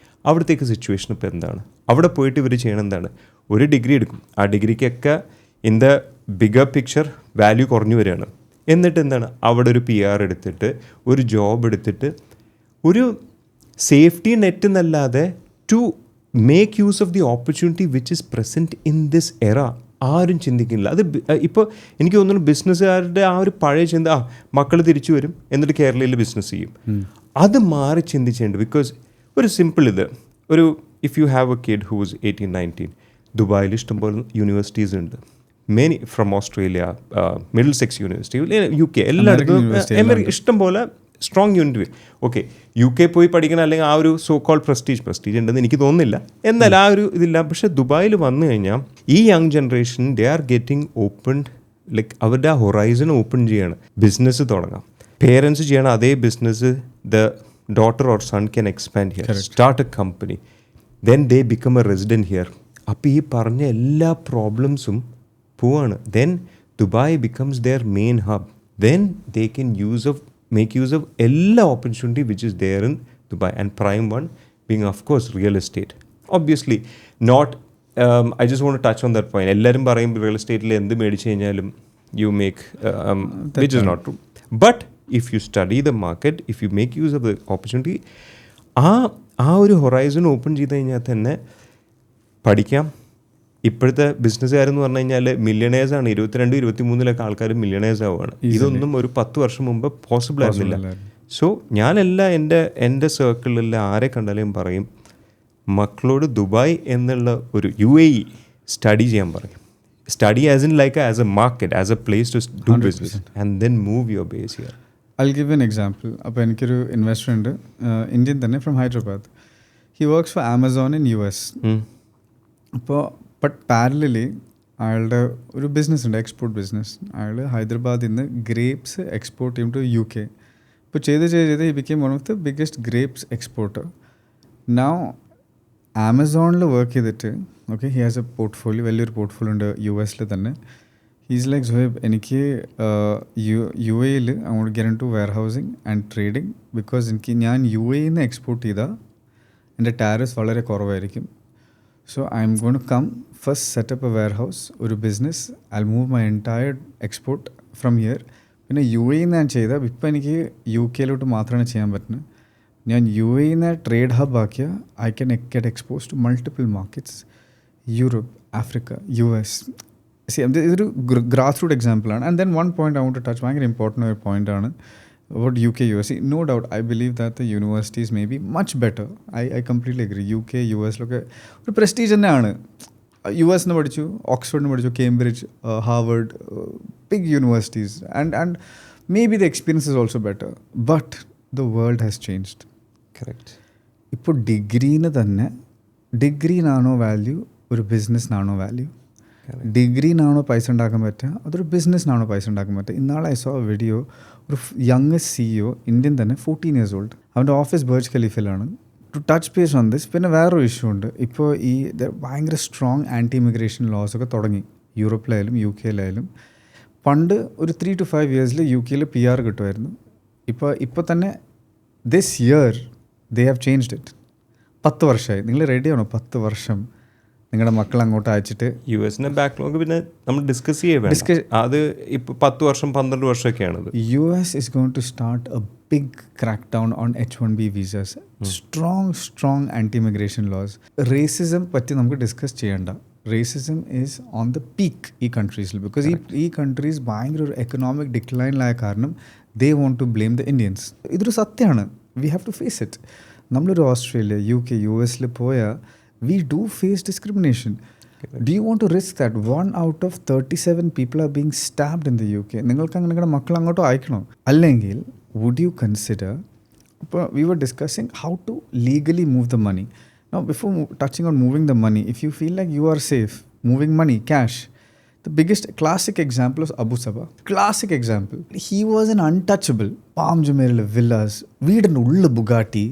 അവിടത്തേക്ക് സിറ്റുവേഷൻ ഇപ്പോൾ എന്താണ്? അവിടെ പോയിട്ട് ഇവർ ചെയ്യണം എന്താണ്, ഒരു ഡിഗ്രി എടുക്കും. ആ ഡിഗ്രിക്കൊക്കെ in the bigger picture value കുറഞ്ഞു വരികയാണ്. എന്നിട്ട് എന്താണ്, അവിടെ ഒരു PR എടുത്തിട്ട് ഒരു ജോബ് എടുത്തിട്ട് ഒരു സേഫ്റ്റി നെറ്റ് എന്നല്ലാതെ to make use of the opportunity which is present in this era ആരും ചിന്തിക്കുന്നില്ല. അത് ഇപ്പോൾ എനിക്ക് തോന്നുന്നു ബിസിനസ്സുകാരുടെ ആ ഒരു പഴയ ചിന്ത, മക്കൾ തിരിച്ചു വരും എന്നിട്ട് കേരളയിൽ ബിസിനസ് ചെയ്യും, അത് മാറി ചിന്തിച്ചിട്ടുണ്ട്. ബിക്കോസ് ഒരു സിമ്പിൾ ഒരു if you have a kid who's 18-19, ദുബായിൽ ഇഷ്ടംപോലെ യൂണിവേഴ്സിറ്റീസ് ഉണ്ട്. Many from Australia, Middlesex university, UK, എല്ലായിടത്തും ഇഷ്ടംപോലെ സ്ട്രോങ് യൂണിറ്റ്. ഓക്കെ, UK പോയി പഠിക്കണം അല്ലെങ്കിൽ ആ ഒരു സോ കോൾഡ് പ്രസ്റ്റീജ് ഉണ്ടെന്ന് എനിക്ക് തോന്നുന്നില്ല. എന്നാൽ ആ ഒരു ഇതില്ല. പക്ഷേ ദുബായിൽ വന്നു കഴിഞ്ഞാൽ ഈ young generation they are getting open, like അവരുടെ ആ ഹൊറൈസൺ ഓപ്പൺ ചെയ്യാണ്. ബിസിനസ് തുടങ്ങാം, പേരൻസ് ചെയ്യണം അതേ business, the daughter or son can expand here, start a company, then they become a resident here. അപ്പോൾ ഈ പറഞ്ഞ എല്ലാ പ്രോബ്ലംസും പോവാണ്. Then Dubai becomes their main hub. Then they can make use of എല്ലാ opportunity which is there in Dubai, and prime one being of course real estate. Obviously not, I just want to touch on that point. എല്ലാവരും പറയും real എസ്റ്റേറ്റിൽ എന്ത് മേടിച്ച് കഴിഞ്ഞാലും you make, which is not true. But if you study the market, if you make use of the opportunity, ആ ഒരു horizon open ചെയ്ത് കഴിഞ്ഞാൽ തന്നെ പഠിക്കാം. ഇപ്പോഴത്തെ ബിസിനസ്സുകാരെന്ന് പറഞ്ഞു കഴിഞ്ഞാൽ മില്യണേഴ്സാണ്. 22-23 ആൾക്കാർ മില്യണേഴ്സ് ആവുകയാണ്. ഇതൊന്നും ഒരു 10 വർഷം മുമ്പ് പോസിബിൾ ആയിരുന്നില്ല. സോ ഞാനെല്ലാം എൻ്റെ സർക്കിളിൽ ആരെ കണ്ടാലും പറയും, മക്കളോട് ദുബായ് എന്നുള്ള ഒരു UAE സ്റ്റഡി ചെയ്യാൻ പറയും. Study as in like as a market, as a place to do business, and then move your base here. I'll give an example. അപ്പോൾ എനിക്കൊരു ഇൻവെസ്റ്റർ ഉണ്ട്, ഇന്ത്യൻ തന്നെ, from Hyderabad. He works for Amazon in US. അപ്പോൾ but parallelly അയാളുടെ ഒരു business ഉണ്ട്, export business. അയാൾ ഹൈദരാബാദിൽ നിന്ന് ഗ്രേപ്സ് എക്സ്പോർട്ട് ചെയ്യും ടു UK. ഇപ്പോൾ ചെയ്ത് he became one of the biggest grapes exporter. Now ആമസോണിൽ വർക്ക് ചെയ്തിട്ട്, okay, he has a portfolio, വലിയൊരു പോർട്ട്ഫോളിയോ ഉണ്ട് US തന്നെ. ഹീസ് ലൈക്ക്, സോഹേബ്, എനിക്ക് UAE I want get into warehousing and trading, because ഞാൻ UAE നിന്ന് എക്സ്പോർട്ട് ചെയ്താൽ എൻ്റെ ടാരിഫ്സ് വളരെ കുറവായിരിക്കും. So I'm going to come first, set up a warehouse, ഒരു business. I'll move my entire export from here. പിന്നെ UAE ഞാൻ ചെയ്താൽ ഇപ്പോൾ എനിക്ക് UK മാത്രമാണ് ചെയ്യാൻ പറ്റുന്നത്. ഞാൻ UAE ട്രേഡ് ഹബ് ആക്കിയാൽ I can get expose to multiple markets, Europe, Africa, US. ഇതൊരു ഗ്രാസ് റൂട്ട് എക്സാമ്പിളാണ്. And then one point I want to touch, ഭയങ്കര ഇമ്പോർട്ടൻ്റ് ഒരു പോയിൻ്റാണ് about UK, US. No doubt, I believe that the universities may be much better. I completely agree. UK, US ലൊക്കെ ഒരു prestige തന്നെയാണ്. US പഠിച്ചു, ഓക്സ്ഫോർഡിന് പഠിച്ചു, Cambridge, Harvard, big universities, and may be the experience is also better. But the world has changed. Correct. ഇപ്പോൾ ഡിഗ്രീനാണോ value, ഒരു ബിസിനസ്സിനാണോ value? ഡിഗ്രീനാണോ പൈസ ഉണ്ടാക്കാൻ പറ്റുക, അതൊരു ബിസിനസ്സിനാണോ പൈസ ഉണ്ടാക്കാൻ പറ്റുക? ഇന്നാളെ ഐ സോ വീഡിയോ, ഒരു യങ്ങസ്റ്റ് CEO, ഇന്ത്യൻ തന്നെ, 14 years old. അവൻ്റെ ഓഫീസ് ബർജ് ഖലീഫയിലാണ്. To touch base on this, പിന്നെ വേറൊരു ഇഷ്യൂ ഉണ്ട്. ഇപ്പോൾ ഭയങ്കര സ്ട്രോങ് ആൻറ്റി ഇമിഗ്രേഷൻ ലോസ് ഒക്കെ തുടങ്ങി യൂറോപ്പിലായാലും UK പണ്ട് ഒരു 3 to 5 ഇയേഴ്സിൽ UK PR കിട്ടുമായിരുന്നു. ഇപ്പോൾ തന്നെ this year they have changed it. 10 വർഷമായി. നിങ്ങൾ റെഡിയാണോ? 10 വർഷം നിങ്ങളുടെ മക്കൾ അങ്ങോട്ട് അയച്ചിട്ട് US ബാക്ക്ലോഗ് പിന്നെ നമ്മൾ ഡിസ്കസ് ചെയ്യേ അത് ഇപ്പോൾ 10 വർഷം 12 വർഷമൊക്കെയാണത്. US is going to start a big crackdown on H1B visas. Strong anti-immigration laws. Racism പറ്റി നമുക്ക് ഡിസ്കസ് ചെയ്യണ്ട. Racism is on the peak ഈ കൺട്രീസിൽ ബിക്കോസ് ഈ കൺട്രീസ് ഭയങ്കര ഒരു എക്കണോമിക് ഡിക്ലൈനിലായ കാരണം they want to blame the Indians. ഇതൊരു സത്യമാണ്. We have to face it. നമ്മളൊരു ഓസ്ട്രേലിയ, UK, US പോയാൽ we do face discrimination. Do you want to risk that 1 out of 37 people are being stabbed in the UK? നിങ്ങൾക്ക് അങ്ങനെ നിങ്ങളുടെ മക്കൾ അങ്ങോട്ട് അയക്കണോ? അല്ലെങ്കിൽ would you consider, we were discussing how to legally move the money. Now before touching on moving the money, if you feel like you are safe moving money, cash, the biggest classic example is Abu Sabah. Classic example. He was an untouchable. Palm Jumeirah villas, വീടിൻ്റെ ഉള്ള Bugatti,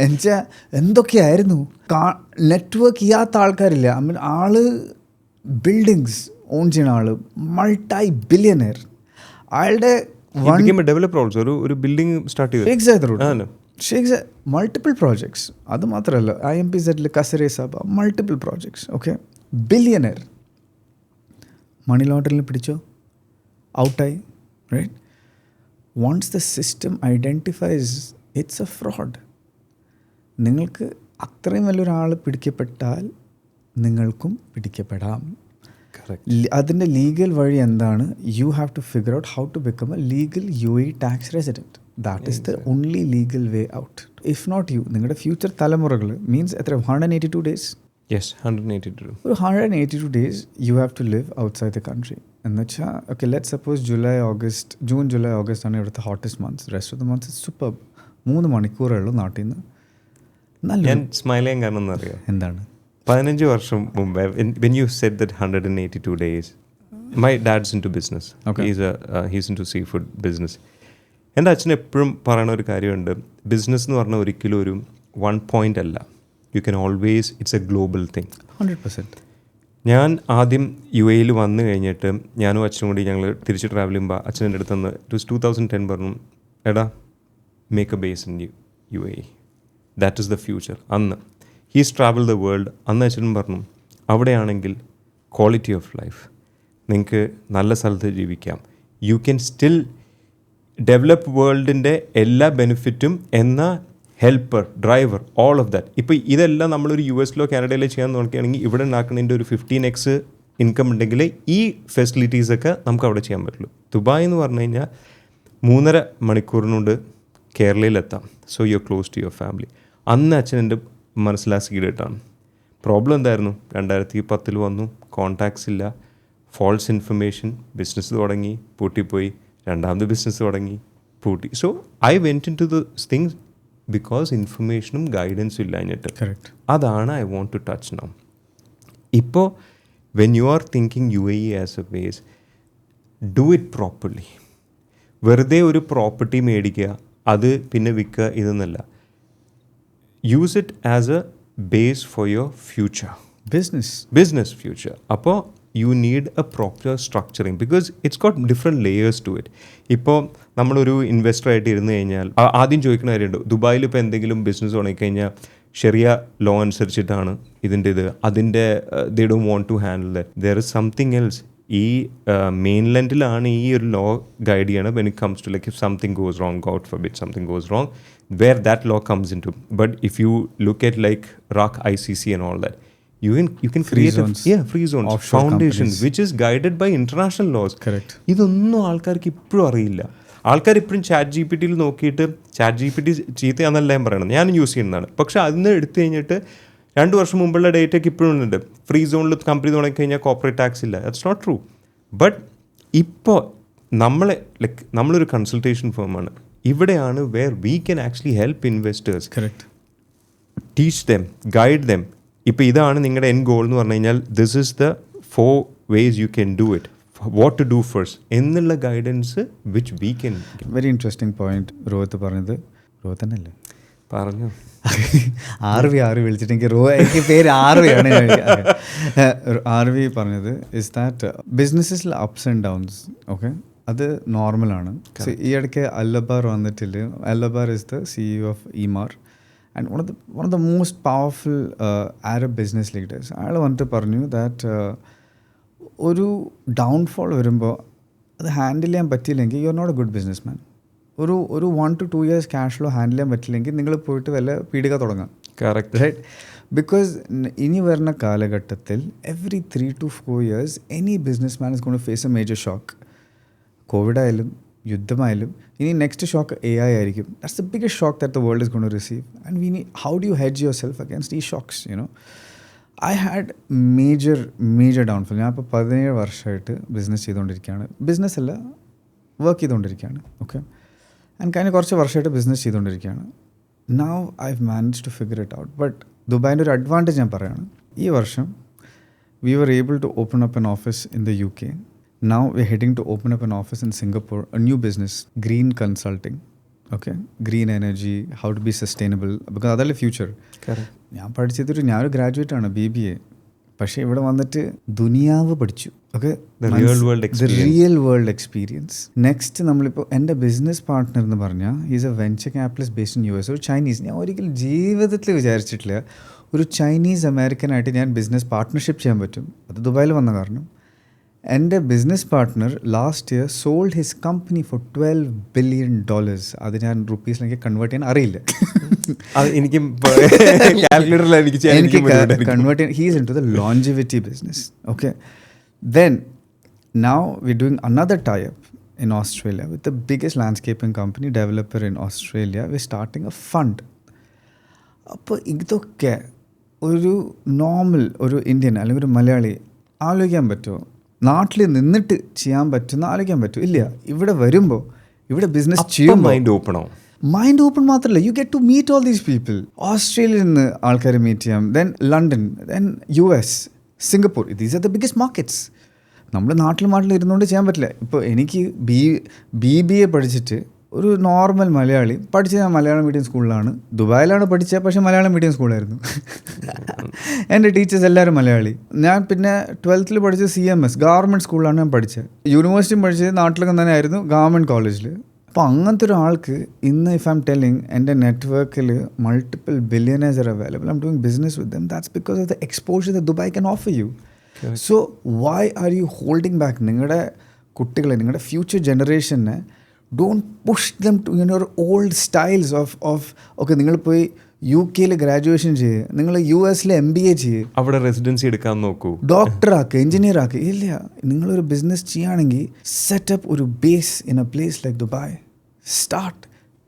എന്നുവെച്ചാൽ എന്തൊക്കെയായിരുന്നു. Network ചെയ്യാത്ത ആൾക്കാരില്ല. I mean ആള് buildings on ചെയ്യുന്ന ആള്, multi billionaire. അയാളുടെ ഒരു ബിൽഡിംഗ് സ്റ്റാർട്ട് ചെയ്തു മൾട്ടിപ്പിൾ പ്രോജക്ട്സ്. അത് മാത്രമല്ല IMPZ കസരേ സഭ multiple projects. Okay, billionaire. Money ലോണ്ടറിംഗിൽ പിടിച്ചോ, ഔട്ടായി. Right? Once the system identifies it's a fraud. നിങ്ങൾക്ക് അത്രയും വലിയൊരാൾ പിടിക്കപ്പെട്ടാൽ നിങ്ങൾക്കും പിടിക്കപ്പെടാം. അതിൻ്റെ ലീഗൽ വഴി എന്താണ്? You have to figure out how to become a legal UAE tax resident. That is the only legal way out. If not you, നിങ്ങളുടെ future തലമുറകൾ means എത്ര 182 days. Yes, 182. ഒരു 182 days you have to live outside the country. എന്നുവെച്ചാൽ okay, let suppose June July August ആണ് ഇവിടുത്തെ hottest months. Rest of the months super. 3 മണിക്കൂറുള്ളൂ നാട്ടിൽ നിന്ന്. ഞാൻ സ്മൈൽ ചെയ്യാൻ കാരണം എന്നറിയാം എന്താണ്? 15 വർഷം മുമ്പേ when you said that 182 days, my dad's into business. Okay. He's into seafood business. എൻ്റെ അച്ഛൻ എപ്പോഴും പറയുന്ന ഒരു കാര്യമുണ്ട്, ബിസിനസ് എന്ന് പറഞ്ഞാൽ ഒരിക്കലും ഒരു 1 point അല്ല. You can always, it's a global thing. 100%. ഞാൻ ആദ്യം UAE വന്നു കഴിഞ്ഞിട്ട് ഞാനും അച്ഛനും കൂടി ഞങ്ങൾ തിരിച്ച് ട്രാവൽ ചെയ്യുമ്പോൾ അച്ഛൻ എൻ്റെ അടുത്ത് നിന്ന് 2010 പറഞ്ഞു, എടാ make A base in UAE, that is the future. അന്ന് ഹീസ് ട്രാവൽ ദ വേൾഡ്. അന്ന് അച്ഛനും പറഞ്ഞു, അവിടെയാണെങ്കിൽ ക്വാളിറ്റി ഓഫ് ലൈഫ്, നിങ്ങൾക്ക് നല്ല സ്ഥലത്ത് ജീവിക്കാം, യു ക്യാൻ സ്റ്റിൽ ഡെവലപ്പ് വേൾഡിൻ്റെ എല്ലാ ബെനിഫിറ്റും എന്ന helper, driver, all of that. ഇപ്പോൾ ഇതെല്ലാം നമ്മളൊരു US കാനഡയിലോ ചെയ്യാൻ നോക്കുകയാണെങ്കിൽ ഇവിടെ ഉണ്ടാക്കുന്നതിൻ്റെ ഒരു 15x ഇൻകം ഉണ്ടെങ്കിൽ ഈ ഫെസിലിറ്റീസൊക്കെ നമുക്ക് അവിടെ ചെയ്യാൻ പറ്റുള്ളൂ. ദുബായ് എന്ന് പറഞ്ഞു കഴിഞ്ഞാൽ 3.5 മണിക്കൂറിനുണ്ട് കേരളയിലെത്താം. So you are close to your family. അന്ന് അച്ഛൻ എൻ്റെ മനസ്സിലാക്കിയിട്ടാണ്. പ്രോബ്ലം എന്തായിരുന്നു? 2010 വന്നു, കോൺടാക്ട്സ് ഇല്ല, ഫോൾസ് ഇൻഫർമേഷൻ, ബിസിനസ് തുടങ്ങി പൂട്ടിപ്പോയി, രണ്ടാമത് ബിസിനസ് തുടങ്ങി പൂട്ടി. So I went in to the things because ഇൻഫർമേഷനും ഗൈഡൻസും ഇല്ലാഞ്ഞിട്ട്. അതാണ് I want to touch now. ഇപ്പോൾ when you are thinking UAE as a base, do it properly. വെറുതെ ഒരു പ്രോപ്പർട്ടി മേടിക്കുക, അത് പിന്നെ വിൽക്കുക, ഇതെന്നല്ല. Use it as a base for your future, business future. അപ്പോൾ you need a proper structuring because it's got different layers to it. ഇപ്പോൾ നമ്മളൊരു ഇൻവെസ്റ്റർ ആയിട്ട് ഇരുന്ന് കഴിഞ്ഞാൽ ആദ്യം ചോദിക്കുന്ന കാര്യമുണ്ട്, ദുബായിൽ ഇപ്പോൾ എന്തെങ്കിലും ബിസിനസ് തുടങ്ങിക്കഴിഞ്ഞാൽ ഷെറിയ ലോ അനുസരിച്ചിട്ടാണ് അതിൻ്റെ they don't want to handle that. There is something else. ഈ മെയിൻലാൻഡിലാണ് ഈ ഒരു ലോ ഗൈഡ് ചെയ്യണം when it comes to like if something goes wrong, God forbid something goes wrong, where that law comes into. But if you look at like RAC, ICC and all that, you can create free zones, foundations companies, which is guided by international laws. Correct. ഇതൊന്നും ആൾക്കാർക്ക് ഇപ്പോഴും അറിയില്ല. ആൾക്കാർ ഇപ്പോഴും ChatGPT നോക്കിയിട്ട് ChatGPT ചീത്തയാണെന്നല്ല ഞാൻ പറയണം, ഞാൻ യൂസ് ചെയ്യുന്നതാണ്. പക്ഷെ അതിന് എടുത്തു കഴിഞ്ഞിട്ട് 2 വർഷം മുമ്പുള്ള ഡേറ്റയ്ക്ക് ഇപ്പോഴും ഉണ്ട്. ഫ്രീ സോണിൽ കമ്പനി തുടങ്ങിക്കഴിഞ്ഞാൽ കോർപ്പറേറ്റ് ടാക്സ് ഇല്ല. That's not true. ബട്ട് ഇപ്പോൾ നമ്മളൊരു കൺസൾട്ടേഷൻ ഫേമാണ്. ഇവിടെയാണ് where we can actually help investors. Correct. Teach them, guide them. ഇപ്പോൾ ഇതാണ് നിങ്ങളുടെ എൻഡ് ഗോൾ എന്ന് പറഞ്ഞു കഴിഞ്ഞാൽ this is the 4 ways you can do it, what to do first എന്നുള്ള guidance which we can give. Very interesting point Rohit പറഞ്ഞത്. രോഹിത് തന്നെയല്ലേ പറഞ്ഞു. ആർവി വിളിച്ചിട്ട് എനിക്ക് പേര് ആർവിയാണ്. ആർവി പറഞ്ഞത് ഇസ് ദാറ്റ് ബിസിനസ്സിൽ അപ്സ് ആൻഡ് ഡൗൺസ്, ഓക്കെ, അത് നോർമലാണ്. ഈ ഇടയ്ക്ക് അല്ലബാർ വന്നിട്ടില്ല. Alabbar is the CEO of Emaar and one of the most powerful Arab business leaders. അയാൾ വന്നിട്ട് പറഞ്ഞു ദാറ്റ് ഒരു ഡൗൺഫോൾ വരുമ്പോൾ അത് ഹാൻഡിൽ ചെയ്യാൻ പറ്റിയില്ലെങ്കിൽ you are not a good businessman. ഒരു 1 to 2 years cash flow handle ചെയ്യാൻ പറ്റില്ലെങ്കിൽ നിങ്ങൾ പോയിട്ട് വല്ല പീടിക തുടങ്ങാം. Correct, right? ബിക്കോസ് ഇനി വരുന്ന കാലഘട്ടത്തിൽ every 3 to 4 years any business man is gone to face a major shock. Covid ആയാലും യുദ്ധമായാലും ഇനി നെക്സ്റ്റ് ഷോക്ക് AI ആയിരിക്കും. That's the biggest shock that the world is gone to receive and we need how do you hedge your self against ഈ shocks? I had major downfall. ഞാൻ ഇപ്പോൾ 17 വർഷമായിട്ട് business ചെയ്തുകൊണ്ടിരിക്കുകയാണ്. Business അല്ല, work ചെയ്തുകൊണ്ടിരിക്കുകയാണ്, okay. And കഴിഞ്ഞ കുറച്ച് വർഷമായിട്ട് ബിസിനസ് ചെയ്തുകൊണ്ടിരിക്കുകയാണ്. Now I have manage to figure it out. But ദുബായിൻ്റെ ഒരു അഡ്വാൻറ്റേജ് ഞാൻ പറയുകയാണ്. ഈ വർഷം we were able to open up an office in the UK. Now we're heading to open up an office in Singapore, a new business, green consulting, okay, green energy, how to be sustainable, because അതല്ലേ future. ഞാനൊരു graduate ആണ്, BBA. പക്ഷേ ഇവിടെ വന്നിട്ട് ദുനിയാവ് പഠിച്ചു, okay, real world experience. Next നമ്മളിപ്പോൾ എൻ്റെ ബിസിനസ് പാർട്ട്ണർ എന്ന് പറഞ്ഞാൽ is A venture capitalist based in US, ഒരു ചൈനീസ്. ഞാൻ ഒരിക്കലും ജീവിതത്തിൽ വിചാരിച്ചിട്ടില്ല ഒരു ചൈനീസ് അമേരിക്കനായിട്ട് ഞാൻ ബിസിനസ് പാർട്ട്ണർഷിപ്പ് ചെയ്യാൻ പറ്റും. അത് ദുബായിൽ വന്ന കാരണം എൻ്റെ business partner last year sold his company for $12 billion. അത് ഞാൻ റുപ്പീസിലേക്ക് കൺവേർട്ട് ചെയ്യാൻ അറിയില്ല. എനിക്ക് കൺവേർട്ട് ചെയ്യാൻ his in to the longevity business, okay. Then now we doing another type in Australia with the biggest landscaping company developer in Australia. We're starting a fund. അപ്പോൾ ഇതൊക്കെ ഒരു normal ഒരു ഇന്ത്യൻ അല്ലെങ്കിൽ ഒരു മലയാളി ആലോചിക്കാൻ പറ്റുമോ? നാട്ടിൽ നിന്നിട്ട് ചെയ്യാൻ പറ്റുന്ന ആലോചിക്കാൻ പറ്റും? ഇല്ല. ഇവിടെ വരുമ്പോൾ ഇവിടെ ബിസിനസ് ചെയ്യുമ്പോൾ മൈൻഡ് ഓപ്പൺ മാത്രമല്ല, you get to meet all these people. ഓസ്ട്രേലിയയിൽ നിന്ന് ആൾക്കാരെ മീറ്റ് ചെയ്യാം, then London, then US, Singapore. These are the biggest markets. നമ്മുടെ നാട്ടിൽ ഇരുന്നുകൊണ്ട് ചെയ്യാൻ പറ്റില്ല. ഇപ്പോൾ എനിക്ക് BBA പഠിച്ചിട്ട് ഒരു നോർമൽ മലയാളി പഠിച്ചത് ഞാൻ മലയാളം മീഡിയം സ്കൂളിലാണ്, ദുബായിലാണ് പഠിച്ചത്, പക്ഷേ മലയാളം മീഡിയം സ്കൂളായിരുന്നു. എൻ്റെ ടീച്ചേഴ്സ് എല്ലാവരും മലയാളി. ഞാൻ പിന്നെ 12th പഠിച്ചത് CMS ഗവൺമെൻറ് സ്കൂളിലാണ് ഞാൻ പഠിച്ചത്. യൂണിവേഴ്സിറ്റിയും പഠിച്ചത് നാട്ടിലൊക്കെ തന്നെ ആയിരുന്നു, ഗവൺമെൻറ് കോളേജിൽ. അപ്പോൾ അങ്ങനത്തെ ഒരാൾക്ക് ഇന്ന് ഇഫ് ഐ എം ടെല്ലിങ് എൻ്റെ നെറ്റ്വർക്കിൽ multiple billionaires are available, I'm doing business with them. That's because of the exposure the Dubai can offer you. So why are you holding back? നിങ്ങളുടെ കുട്ടികളെ, നിങ്ങളുടെ ഫ്യൂച്ചർ ജനറേഷനെ don't push them to your old styles of okay, നിങ്ങൾ പോയി UK graduation ചെയ്യുക, നിങ്ങൾ US MBA ചെയ്യുക, അവിടെ റെസിഡൻസി എടുക്കാൻ നോക്കൂ, ഡോക്ടർ ആക്കുക, എഞ്ചിനീയർ ആക്കുക. ഇല്ല, നിങ്ങളൊരു ബിസിനസ് ചെയ്യുകയാണെങ്കിൽ സെറ്റപ്പ് ഒരു base in A place like Dubai. Start,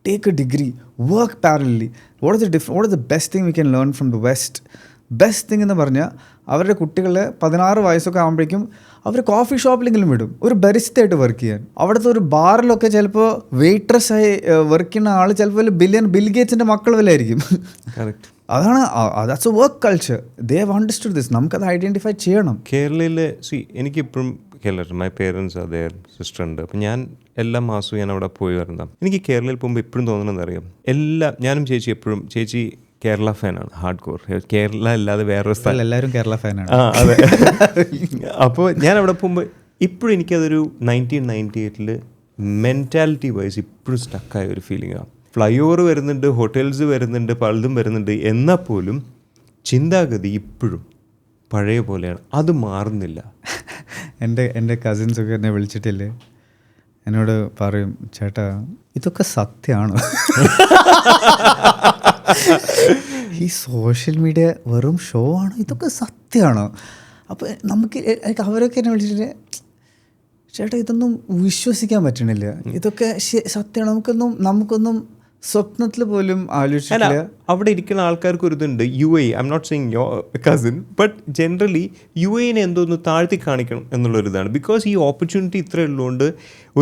take A degree, work parallelly. What is the best thing we can learn from the west? Best thing എന്ന് പറഞ്ഞാൽ അവരുടെ കുട്ടികളെ 16 വയസ്സൊക്കെ ആകുമ്പോഴേക്കും അവർ കോഫി ഷോപ്പിലെങ്കിലും വിടും ഒരു ബരിസ്റ്റയായിട്ട് വർക്ക് ചെയ്യാൻ. അവിടുത്തെ ഒരു ബാറിലൊക്കെ ചിലപ്പോൾ വെയിട്രസ്സായി വർക്ക് ചെയ്യുന്ന ആൾ ചിലപ്പോൾ ബിൽ ഗേറ്റ്സിൻ്റെ മക്കൾ വല്ലായിരിക്കും. അതാണ് that's A work culture. They have understood this. നമുക്കത് ഐഡൻറ്റിഫൈ ചെയ്യണം. കേരളയിൽ എനിക്കിപ്പോഴും മൈ പേരൻസ് അതേ സിസ്റ്റർ ഉണ്ട്. അപ്പം ഞാൻ എല്ലാ മാസവും ഞാൻ അവിടെ പോയി വരുന്നതാണ്. എനിക്ക് കേരളയിൽ പോകുമ്പോൾ എപ്പോഴും തോന്നുന്നതെന്ന് അറിയാം, ഞാനും ചേച്ചി എപ്പോഴും, ചേച്ചി കേരള ഫാനാണ്, ഹാർഡ് കോർ. കേരള അല്ലാതെ വേറൊരു സ്ഥലം എല്ലാവരും കേരള ഫാനാണ്. അതെ. അപ്പോൾ ഞാൻ അവിടെ പോകുമ്പോൾ ഇപ്പോഴും എനിക്കതൊരു 1998 മെൻറ്റാലിറ്റി വൈസ് ഇപ്പോഴും സ്റ്റക്കായ ഒരു ഫീലിംഗാണ്. ഫ്ലൈ ഓവർ വരുന്നുണ്ട്, ഹോട്ടൽസ് വരുന്നുണ്ട്, പലതും വരുന്നുണ്ട്, എന്നാൽ പോലും ചിന്താഗതി ഇപ്പോഴും പഴയ പോലെയാണ്, അത് മാറുന്നില്ല. എൻ്റെ കസിൻസൊക്കെ എന്നെ വിളിച്ചിട്ടില്ലേ, എന്നോട് പറയും, ചേട്ടാ ഇതൊക്കെ സത്യമാണോ? ഈ സോഷ്യൽ മീഡിയ വെറും ഷോ ആണോ? ഇതൊക്കെ സത്യമാണോ? അപ്പോൾ നമുക്ക് അവരൊക്കെ എന്നെ വിളിച്ചിട്ട്, ചേട്ടാ ഇതൊന്നും വിശ്വസിക്കാൻ പറ്റണില്ല, ഇതൊക്കെ സത്യമാണ്, നമുക്കൊന്നും സ്വപ്നത്തിൽ പോലും ആലോചിച്ചില്ല. അവിടെ ഇരിക്കുന്ന ആൾക്കാർക്ക് ഒരു ഇതുണ്ട്, UAE, I'm not saying your cousin, but generally UAE എന്തോന്ന് താഴ്ത്തി കാണിക്കണം എന്നുള്ളൊരിതാണ്. ബിക്കോസ് ഈ ഓപ്പർച്യൂണിറ്റി ഇത്ര ഉള്ളതുകൊണ്ട്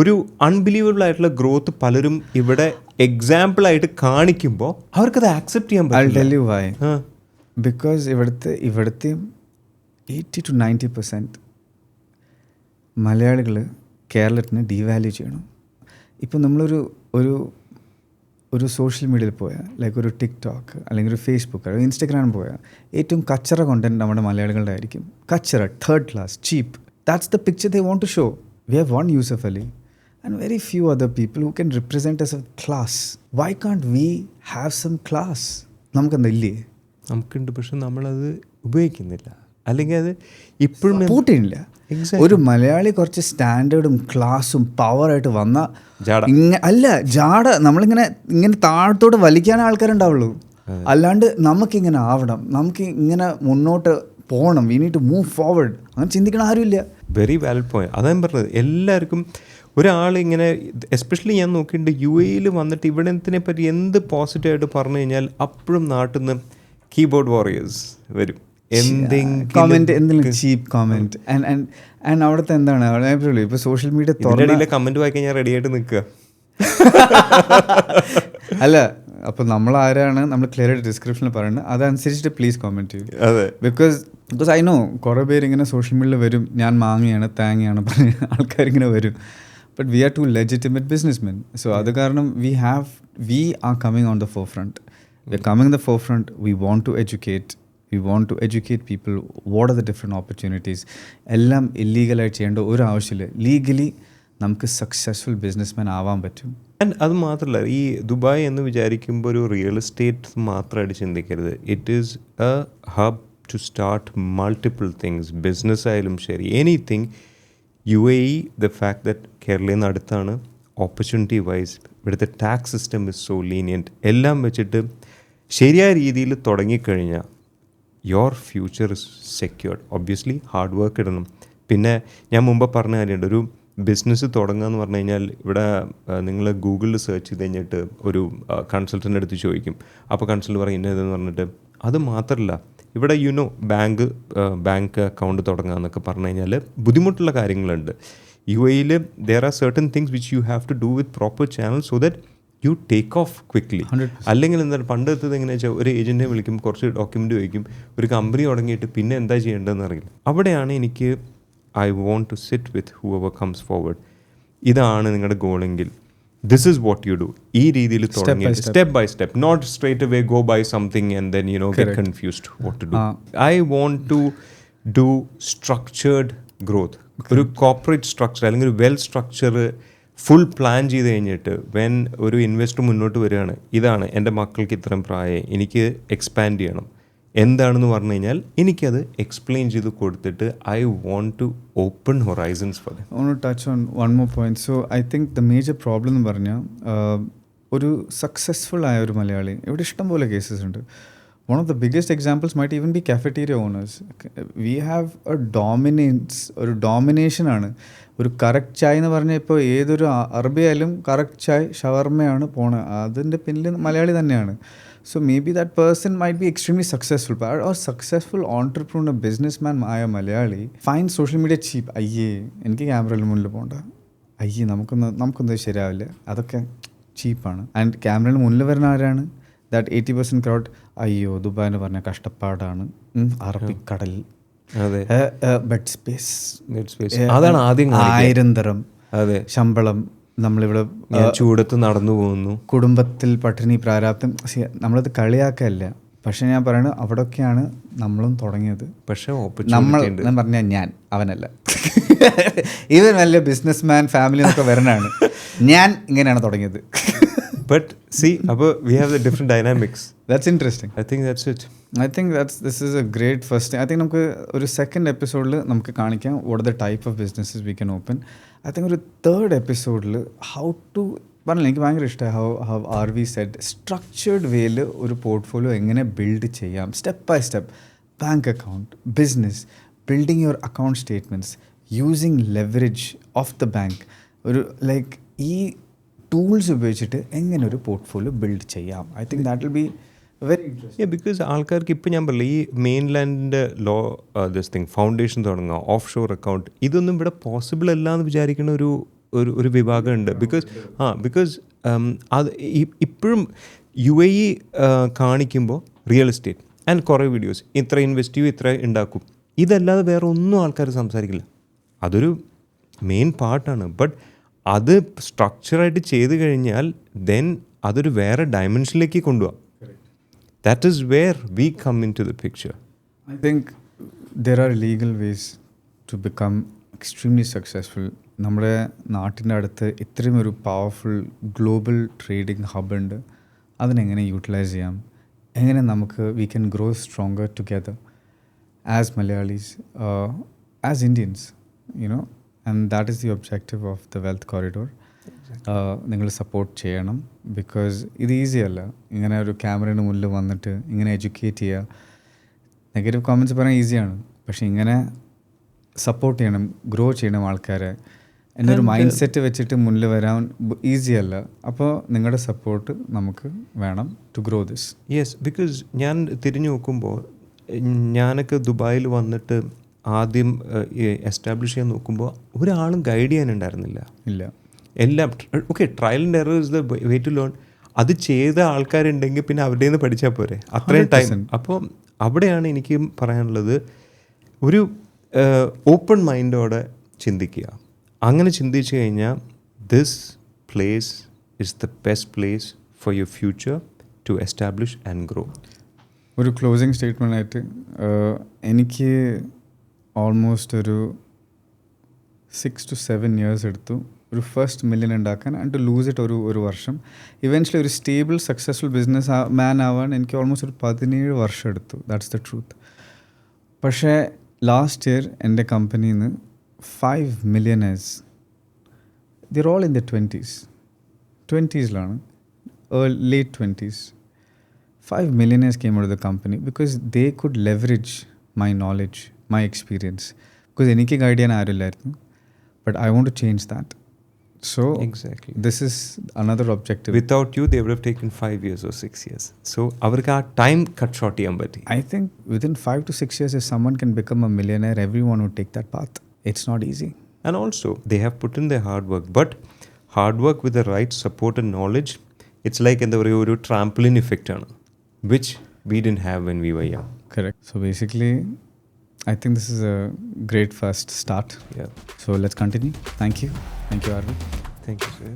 ഒരു അൺബിലീവബിൾ ആയിട്ടുള്ള ഗ്രോത്ത് പലരും ഇവിടെ എക്സാമ്പിളായിട്ട് കാണിക്കുമ്പോൾ അവർക്കത് ആക്സെപ്റ്റ് ചെയ്യാൻ പറ്റില്ല. ബിക്കോസ് ഇവിടുത്തെ 80 to 90% മലയാളികൾ കേരളത്തിനെ ഡീവാല്യൂ ചെയ്യണം. ഇപ്പം നമ്മളൊരു ഒരു സോഷ്യൽ മീഡിയയിൽ പോയാൽ ലൈക്ക് ഒരു ടിക്ടോക്ക് അല്ലെങ്കിൽ ഒരു ഫേസ്ബുക്ക് അല്ലെങ്കിൽ ഇൻസ്റ്റഗ്രാമിൽ പോയാൽ ഏറ്റവും കച്ചറ കോണ്ടന്റ് നമ്മുടെ മലയാളികളുടെ ആയിരിക്കും. കച്ചറ, third class, cheap. That's the picture they want to show. We have one Yusuf Ali and very few other people who can represent us as class. Why can't we have some class? നമുക്കെന്തില്ലേ? നമുക്കുണ്ട്, പക്ഷെ നമ്മളത് ഉപയോഗിക്കുന്നില്ല. അല്ലെങ്കിൽ അത് ഇപ്പോഴും പൂട്ടില്ല. ഒരു മലയാളി കുറച്ച് സ്റ്റാൻഡേർഡും ക്ലാസ്സും പവറായിട്ട് വന്ന അല്ല ജാട നമ്മളിങ്ങനെ താഴത്തോട്ട് വലിക്കാൻ ആൾക്കാരുണ്ടാവുള്ളൂ. അല്ലാണ്ട് നമുക്കിങ്ങനെ ആവണം, നമുക്ക് ഇങ്ങനെ മുന്നോട്ട് പോകണം, we need to move forward, അങ്ങനെ ചിന്തിക്കണ ആരുമില്ല. Very valid point. അതാ ഞാൻ പറഞ്ഞത്. എല്ലാവർക്കും ഒരാളിങ്ങനെ, എസ്പെഷ്യലി ഞാൻ നോക്കിയിട്ടുണ്ട് UAE വന്നിട്ട് ഇവിടെ പറ്റി എന്ത് പോസിറ്റീവായിട്ട് പറഞ്ഞു കഴിഞ്ഞാൽ അപ്പോഴും നാട്ടിൽ നിന്ന് കീബോർഡ് വാറിയേഴ്സ് വരും. എന്തെങ്കിലും ചീപ്പ് കമന്റ്. ആൻഡ് അവിടുത്തെ എന്താണ് ഇപ്പോൾ സോഷ്യൽ മീഡിയ കമന്റ് വായിക്കാൻ ഞാൻ റെഡി ആയിട്ട് നിൽക്കുക. അല്ല, അപ്പോൾ നമ്മൾ ആരാണ് നമ്മൾ ക്ലിയർ ആയിട്ട് ഡിസ്ക്രിപ്ഷനിൽ പറയുന്നത്, അതനുസരിച്ചിട്ട് പ്ലീസ് കമൻറ്റ് ചെയ്യും. അതെ, ബിക്കോസ് ഐ നോ കുറേ പേര് ഇങ്ങനെ സോഷ്യൽ മീഡിയയിൽ വരും, ഞാൻ മാങ്ങയാണ് തേങ്ങയാണ് പറഞ്ഞ ആൾക്കാരിങ്ങനെ വരും. But we are to legitimate businessmen. So അത് കാരണം we are coming on the forefront. We are coming the forefront. We want to educate. We want to educate people. What are the different opportunities? എല്ലാം ഇല്ലീഗലായിട്ട് ചെയ്യേണ്ട ഒരു ആവശ്യമില്ല. Legally നമുക്ക് successful businessman ആവാൻ പറ്റും. And അത് മാത്രമല്ല, ഈ ദുബായ് എന്ന് വിചാരിക്കുമ്പോൾ ഒരു റിയൽ എസ്റ്റേറ്റ് മാത്രമായിട്ട് ചിന്തിക്കരുത്. It is a hub to start multiple things. Business ആയാലും ശരി, anything. UAE, the fact that കേരളയിൽ നിന്ന് അടുത്താണ്, ഓപ്പർച്യൂണിറ്റി വൈസ് ഇവിടുത്തെ tax system is so lenient. എല്ലാം വെച്ചിട്ട് ശരിയായ രീതിയിൽ തുടങ്ങിക്കഴിഞ്ഞാൽ your future is secured. Obviously hard work ഇടണം. പിന്നെ ഞാൻ മുമ്പ് പറഞ്ഞ കാര്യമുണ്ട്, ഒരു ബിസിനസ് തുടങ്ങുക എന്ന് പറഞ്ഞു കഴിഞ്ഞാൽ ഇവിടെ നിങ്ങൾ ഗൂഗിളിൽ സെർച്ച് ചെയ്ത് കഴിഞ്ഞിട്ട് ഒരു കൺസൾട്ടൻ്റ് അടുത്ത് ചോദിക്കും. അപ്പോൾ കൺസൾട്ട് പറയും ഇന്നതെന്ന് പറഞ്ഞിട്ട്. അത് മാത്രമല്ല, ഇവിടെ ബാങ്ക് അക്കൗണ്ട് തുടങ്ങുക എന്നൊക്കെ പറഞ്ഞു കഴിഞ്ഞാൽ ബുദ്ധിമുട്ടുള്ള കാര്യങ്ങളുണ്ട്. UAE there are certain things which you have to do with proper channels so that you take off quickly. അല്ലെങ്കിൽ എന്താണ് പണ്ട് എത്തത് എങ്ങനെയാ വെച്ചാൽ ഒരു ഏജൻറ്റിനെ വിളിക്കും, കുറച്ച് ഡോക്യുമെൻ്റ് ചോദിക്കും, ഒരു കമ്പനി തുടങ്ങിയിട്ട് പിന്നെ എന്താ ചെയ്യേണ്ടതെന്ന് അറിയില്ല. അവിടെയാണ് എനിക്ക് I want to sit with whoever comes forward. ഇതാണ് നിങ്ങളുടെ ഗോളെങ്കിൽ this is what you do. ഈ രീതിയിൽ തുടങ്ങി step by step, not straight away go by something and then get confused what to do. I want to do structured growth. ഒരു corporate structure അല്ലെങ്കിൽ ഒരു well structure full plan ചെയ്ത് കഴിഞ്ഞിട്ട് when ഒരു investor മുന്നോട്ട് വരികയാണ്, ഇതാണ് എൻ്റെ മക്കൾക്ക് ഇത്രയും പ്രായം, എനിക്ക് എക്സ്പാൻഡ് ചെയ്യണം, എന്താണെന്ന് പറഞ്ഞു കഴിഞ്ഞാൽ എനിക്കത് എക്സ്പ്ലെയിൻ ചെയ്ത് കൊടുത്തിട്ട് I want to open horizons for them. I want to touch on one more point. So I think the major problem എന്ന് പറഞ്ഞാൽ ഒരു സക്സസ്ഫുൾ ആയ ഒരു മലയാളി ഇവിടെ ഇഷ്ടംപോലെ കേസസ് ഉണ്ട്. One of the biggest examples might even be cafeteria owners. We have a dominance, ഒരു domination ആണ്. ഒരു കറക്റ്റ് ചായ എന്ന് പറഞ്ഞാൽ ഇപ്പോൾ ഏതൊരു അറബി ആയാലും കറക്റ്റ് ചായ ഷവർമയാണ് പോണത്, അതിൻ്റെ പിന്നിൽ മലയാളി തന്നെയാണ്. So maybe that person might be extremely successful. Or successful entrepreneur business man ആയ Malayali fine social media cheap. അയ്യേ എനിക്ക് ക്യാമറയിൽ മുന്നിൽ പോകണ്ട, അയ്യേ നമുക്കൊന്നും ശരിയാവില്ല, അതൊക്കെ ചീപ്പാണ്. ആൻഡ് ക്യാമറയിൽ മുന്നിൽ വരുന്ന ആരാണ്? ദാറ്റ് 80% ക്രൗഡ് അയ്യോ ദുബായ് എന്ന് പറഞ്ഞാൽ കഷ്ടപ്പാടാണ്, അറബിക്കടൽ, ബെഡ് സ്പേസ്, അതാണ് ആദ്യം 1000 ദിറം ശമ്പളം, നമ്മളിവിടെ ചൂടത്ത് നടന്നു പോകുന്നു, കുടുംബത്തിൽ പട്ടിണി പ്രാരാബ്ദം. നമ്മളത് കളിയാക്കല്ല, പക്ഷെ ഞാൻ പറയുന്നത് അവിടെയൊക്കെയാണ് നമ്മളും തുടങ്ങിയത്. പക്ഷെ ഞാൻ പറഞ്ഞാൽ ഞാൻ അവനല്ല, ഇവൻ വലിയ ബിസിനസ് മാൻ ഫാമിലി എന്നൊക്കെ വരണാണ്, ഞാൻ ഇങ്ങനെയാണ് തുടങ്ങിയത്. But see, we have the different dynamics. That's interesting. I think that's it. I think this is a great first thing. I think നമുക്ക് ഒരു സെക്കൻഡ് എപ്പിസോഡിൽ നമുക്ക് കാണിക്കാം what are the type of businesses we can open. I think ഒരു third എപ്പിസോഡിൽ how to പറഞ്ഞില്ല, എനിക്ക് ഭയങ്കര ഇഷ്ടമായി how RV said സ്ട്രക്ചേർഡ് വേയിൽ ഒരു പോർട്ട്ഫോളിയോ എങ്ങനെ ബിൽഡ് ചെയ്യാം, step by step. Bank account, business, building your account statements, using leverage of the bank. ഒരു ലൈക്ക് ഈ ടൂൾസ് ഉപയോഗിച്ചിട്ട് എങ്ങനെ ഒരു പോർട്ട്ഫോളിയോ ബിൽഡ് ചെയ്യാം. I think that will be very interesting. Because ആൾക്കാർക്ക് ഇപ്പം ഞാൻ പറയില്ല, ഈ മെയിൻലാൻഡിൻ്റെ ദിസ് തിങ് ഫൗണ്ടേഷൻ തുടങ്ങുക, ഓഫ് ഷോർ അക്കൗണ്ട്, ഇതൊന്നും ഇവിടെ പോസിബിൾ അല്ല എന്ന് വിചാരിക്കുന്ന ഒരു വിഭാഗമുണ്ട്. ബിക്കോസ് അത് ഇപ്പോഴും UAE കാണിക്കുമ്പോൾ റിയൽ എസ്റ്റേറ്റ് ആൻഡ് കുറേ വീഡിയോസ്, ഇത്ര ഇൻവെസ്റ്റ് ചെയ്യും, ഇത്ര ഉണ്ടാക്കും, ഇതല്ലാതെ വേറെ ഒന്നും ആൾക്കാർ സംസാരിക്കില്ല. അതൊരു മെയിൻ പാർട്ടാണ്. ബട്ട് അത് സ്ട്രക്ചറായിട്ട് ചെയ്ത് കഴിഞ്ഞാൽ ദെൻ അതൊരു വേറെ ഡയമെൻഷനിലേക്ക് കൊണ്ടുപോകാം. That is where we come in to the picture. I think there are legal ways to become extremely successful. നമ്മുടെ നാട്ടിൻ്റെ അടുത്ത് ഇത്രയും ഒരു പവർഫുൾ ഗ്ലോബൽ ട്രേഡിംഗ് ഹബ് ഉണ്ട്. അതിനെങ്ങനെ യൂട്ടിലൈസ് ചെയ്യാം, എങ്ങനെ നമുക്ക് we can grow stronger together as Malayalees, as Indians, you know, and that is the objective of the wealth corridor. നിങ്ങൾ സപ്പോർട്ട് ചെയ്യണം, ബിക്കോസ് ഇത് ഈസി അല്ല. ഇങ്ങനെ ഒരു ക്യാമറയുടെ മുന്നിൽ വന്നിട്ട് ഇങ്ങനെ എഡ്യൂക്കേറ്റ് ചെയ്യുക, നെഗറ്റീവ് കോമൻറ്റ്സ് പറയാൻ ഈസിയാണ്, പക്ഷേ ഇങ്ങനെ സപ്പോർട്ട് ചെയ്യണം, ഗ്രോ ചെയ്യണം ആൾക്കാരെ. എന്നൊരു മൈൻഡ് സെറ്റ് വെച്ചിട്ട് മുന്നിൽ വരാൻ ഈസി അല്ല. അപ്പോൾ നിങ്ങളുടെ സപ്പോർട്ട് നമുക്ക് വേണം to grow this. Yes, because ഞാൻ തിരിഞ്ഞു നോക്കുമ്പോൾ ഞാനൊക്കെ ദുബായിൽ വന്നിട്ട് ആദ്യം എസ്റ്റാബ്ലിഷ് ചെയ്യാൻ നോക്കുമ്പോൾ ഒരാളും ഗൈഡ് ചെയ്യാനുണ്ടായിരുന്നില്ല. ഇല്ല, എല്ലാം okay, trial and error is the way to learn. അത് ചെയ്ത ആൾക്കാരുണ്ടെങ്കിൽ പിന്നെ അവരുടെ നിന്ന് പഠിച്ചാൽ പോരെ, അത്രയും ടൈം. അപ്പോൾ അവിടെയാണ് എനിക്ക് പറയാനുള്ളത്, ഒരു ഓപ്പൺ മൈൻഡോടെ ചിന്തിക്കുക. അങ്ങനെ ചിന്തിച്ചു കഴിഞ്ഞാൽ this place is the best place for your future to establish and grow. ഒരു ക്ലോസിങ് സ്റ്റേറ്റ്മെൻ്റ് ആയിട്ട് എനിക്ക് ഓൾമോസ്റ്റ് ഒരു 6 to 7 years എടുത്തു ഒരു ഫസ്റ്റ് മില്യൺ ഉണ്ടാക്കാൻ, ആൻഡ് ടു ലൂസ് ഇറ്റ് ഒരു വർഷം. ഇവൻച്വലി ഒരു സ്റ്റേബിൾ സക്സസ്ഫുൾ ബിസിനസ് മാൻ ആവാൻ എനിക്ക് ഓൾമോസ്റ്റ് ഒരു 17 വർഷം എടുത്തു. That's the truth. പക്ഷേ ലാസ്റ്റ് ഇയർ എൻ്റെ കമ്പനിയിൽ നിന്ന് 5 millionaires, they're all in their 20s, late 20s. 5 millionaires came out of the company because they could leverage my knowledge, my experience. Because എനിക്ക് ഗൈഡ് ചെയ്യാൻ ആരുമില്ലായിരുന്നു. But I want to change that. So exactly, this is another objective. Without you they would have taken 5 years or 6 years. So അവർക്ക് ആ time cut short ചെയ്യാൻ പറ്റി. I think within 5 to 6 years if someone can become a millionaire, everyone would take that path. It's not easy. And also they have put in their hard work, but hard work with the right support and knowledge, it's like എന്താ പറയുക, ഒരു trampoline effect ആണ്, which we didn't have when we were young. Correct. So basically I think this is a great first start. Yeah. So let's continue. Thank you, Arvind. Thank you, sir.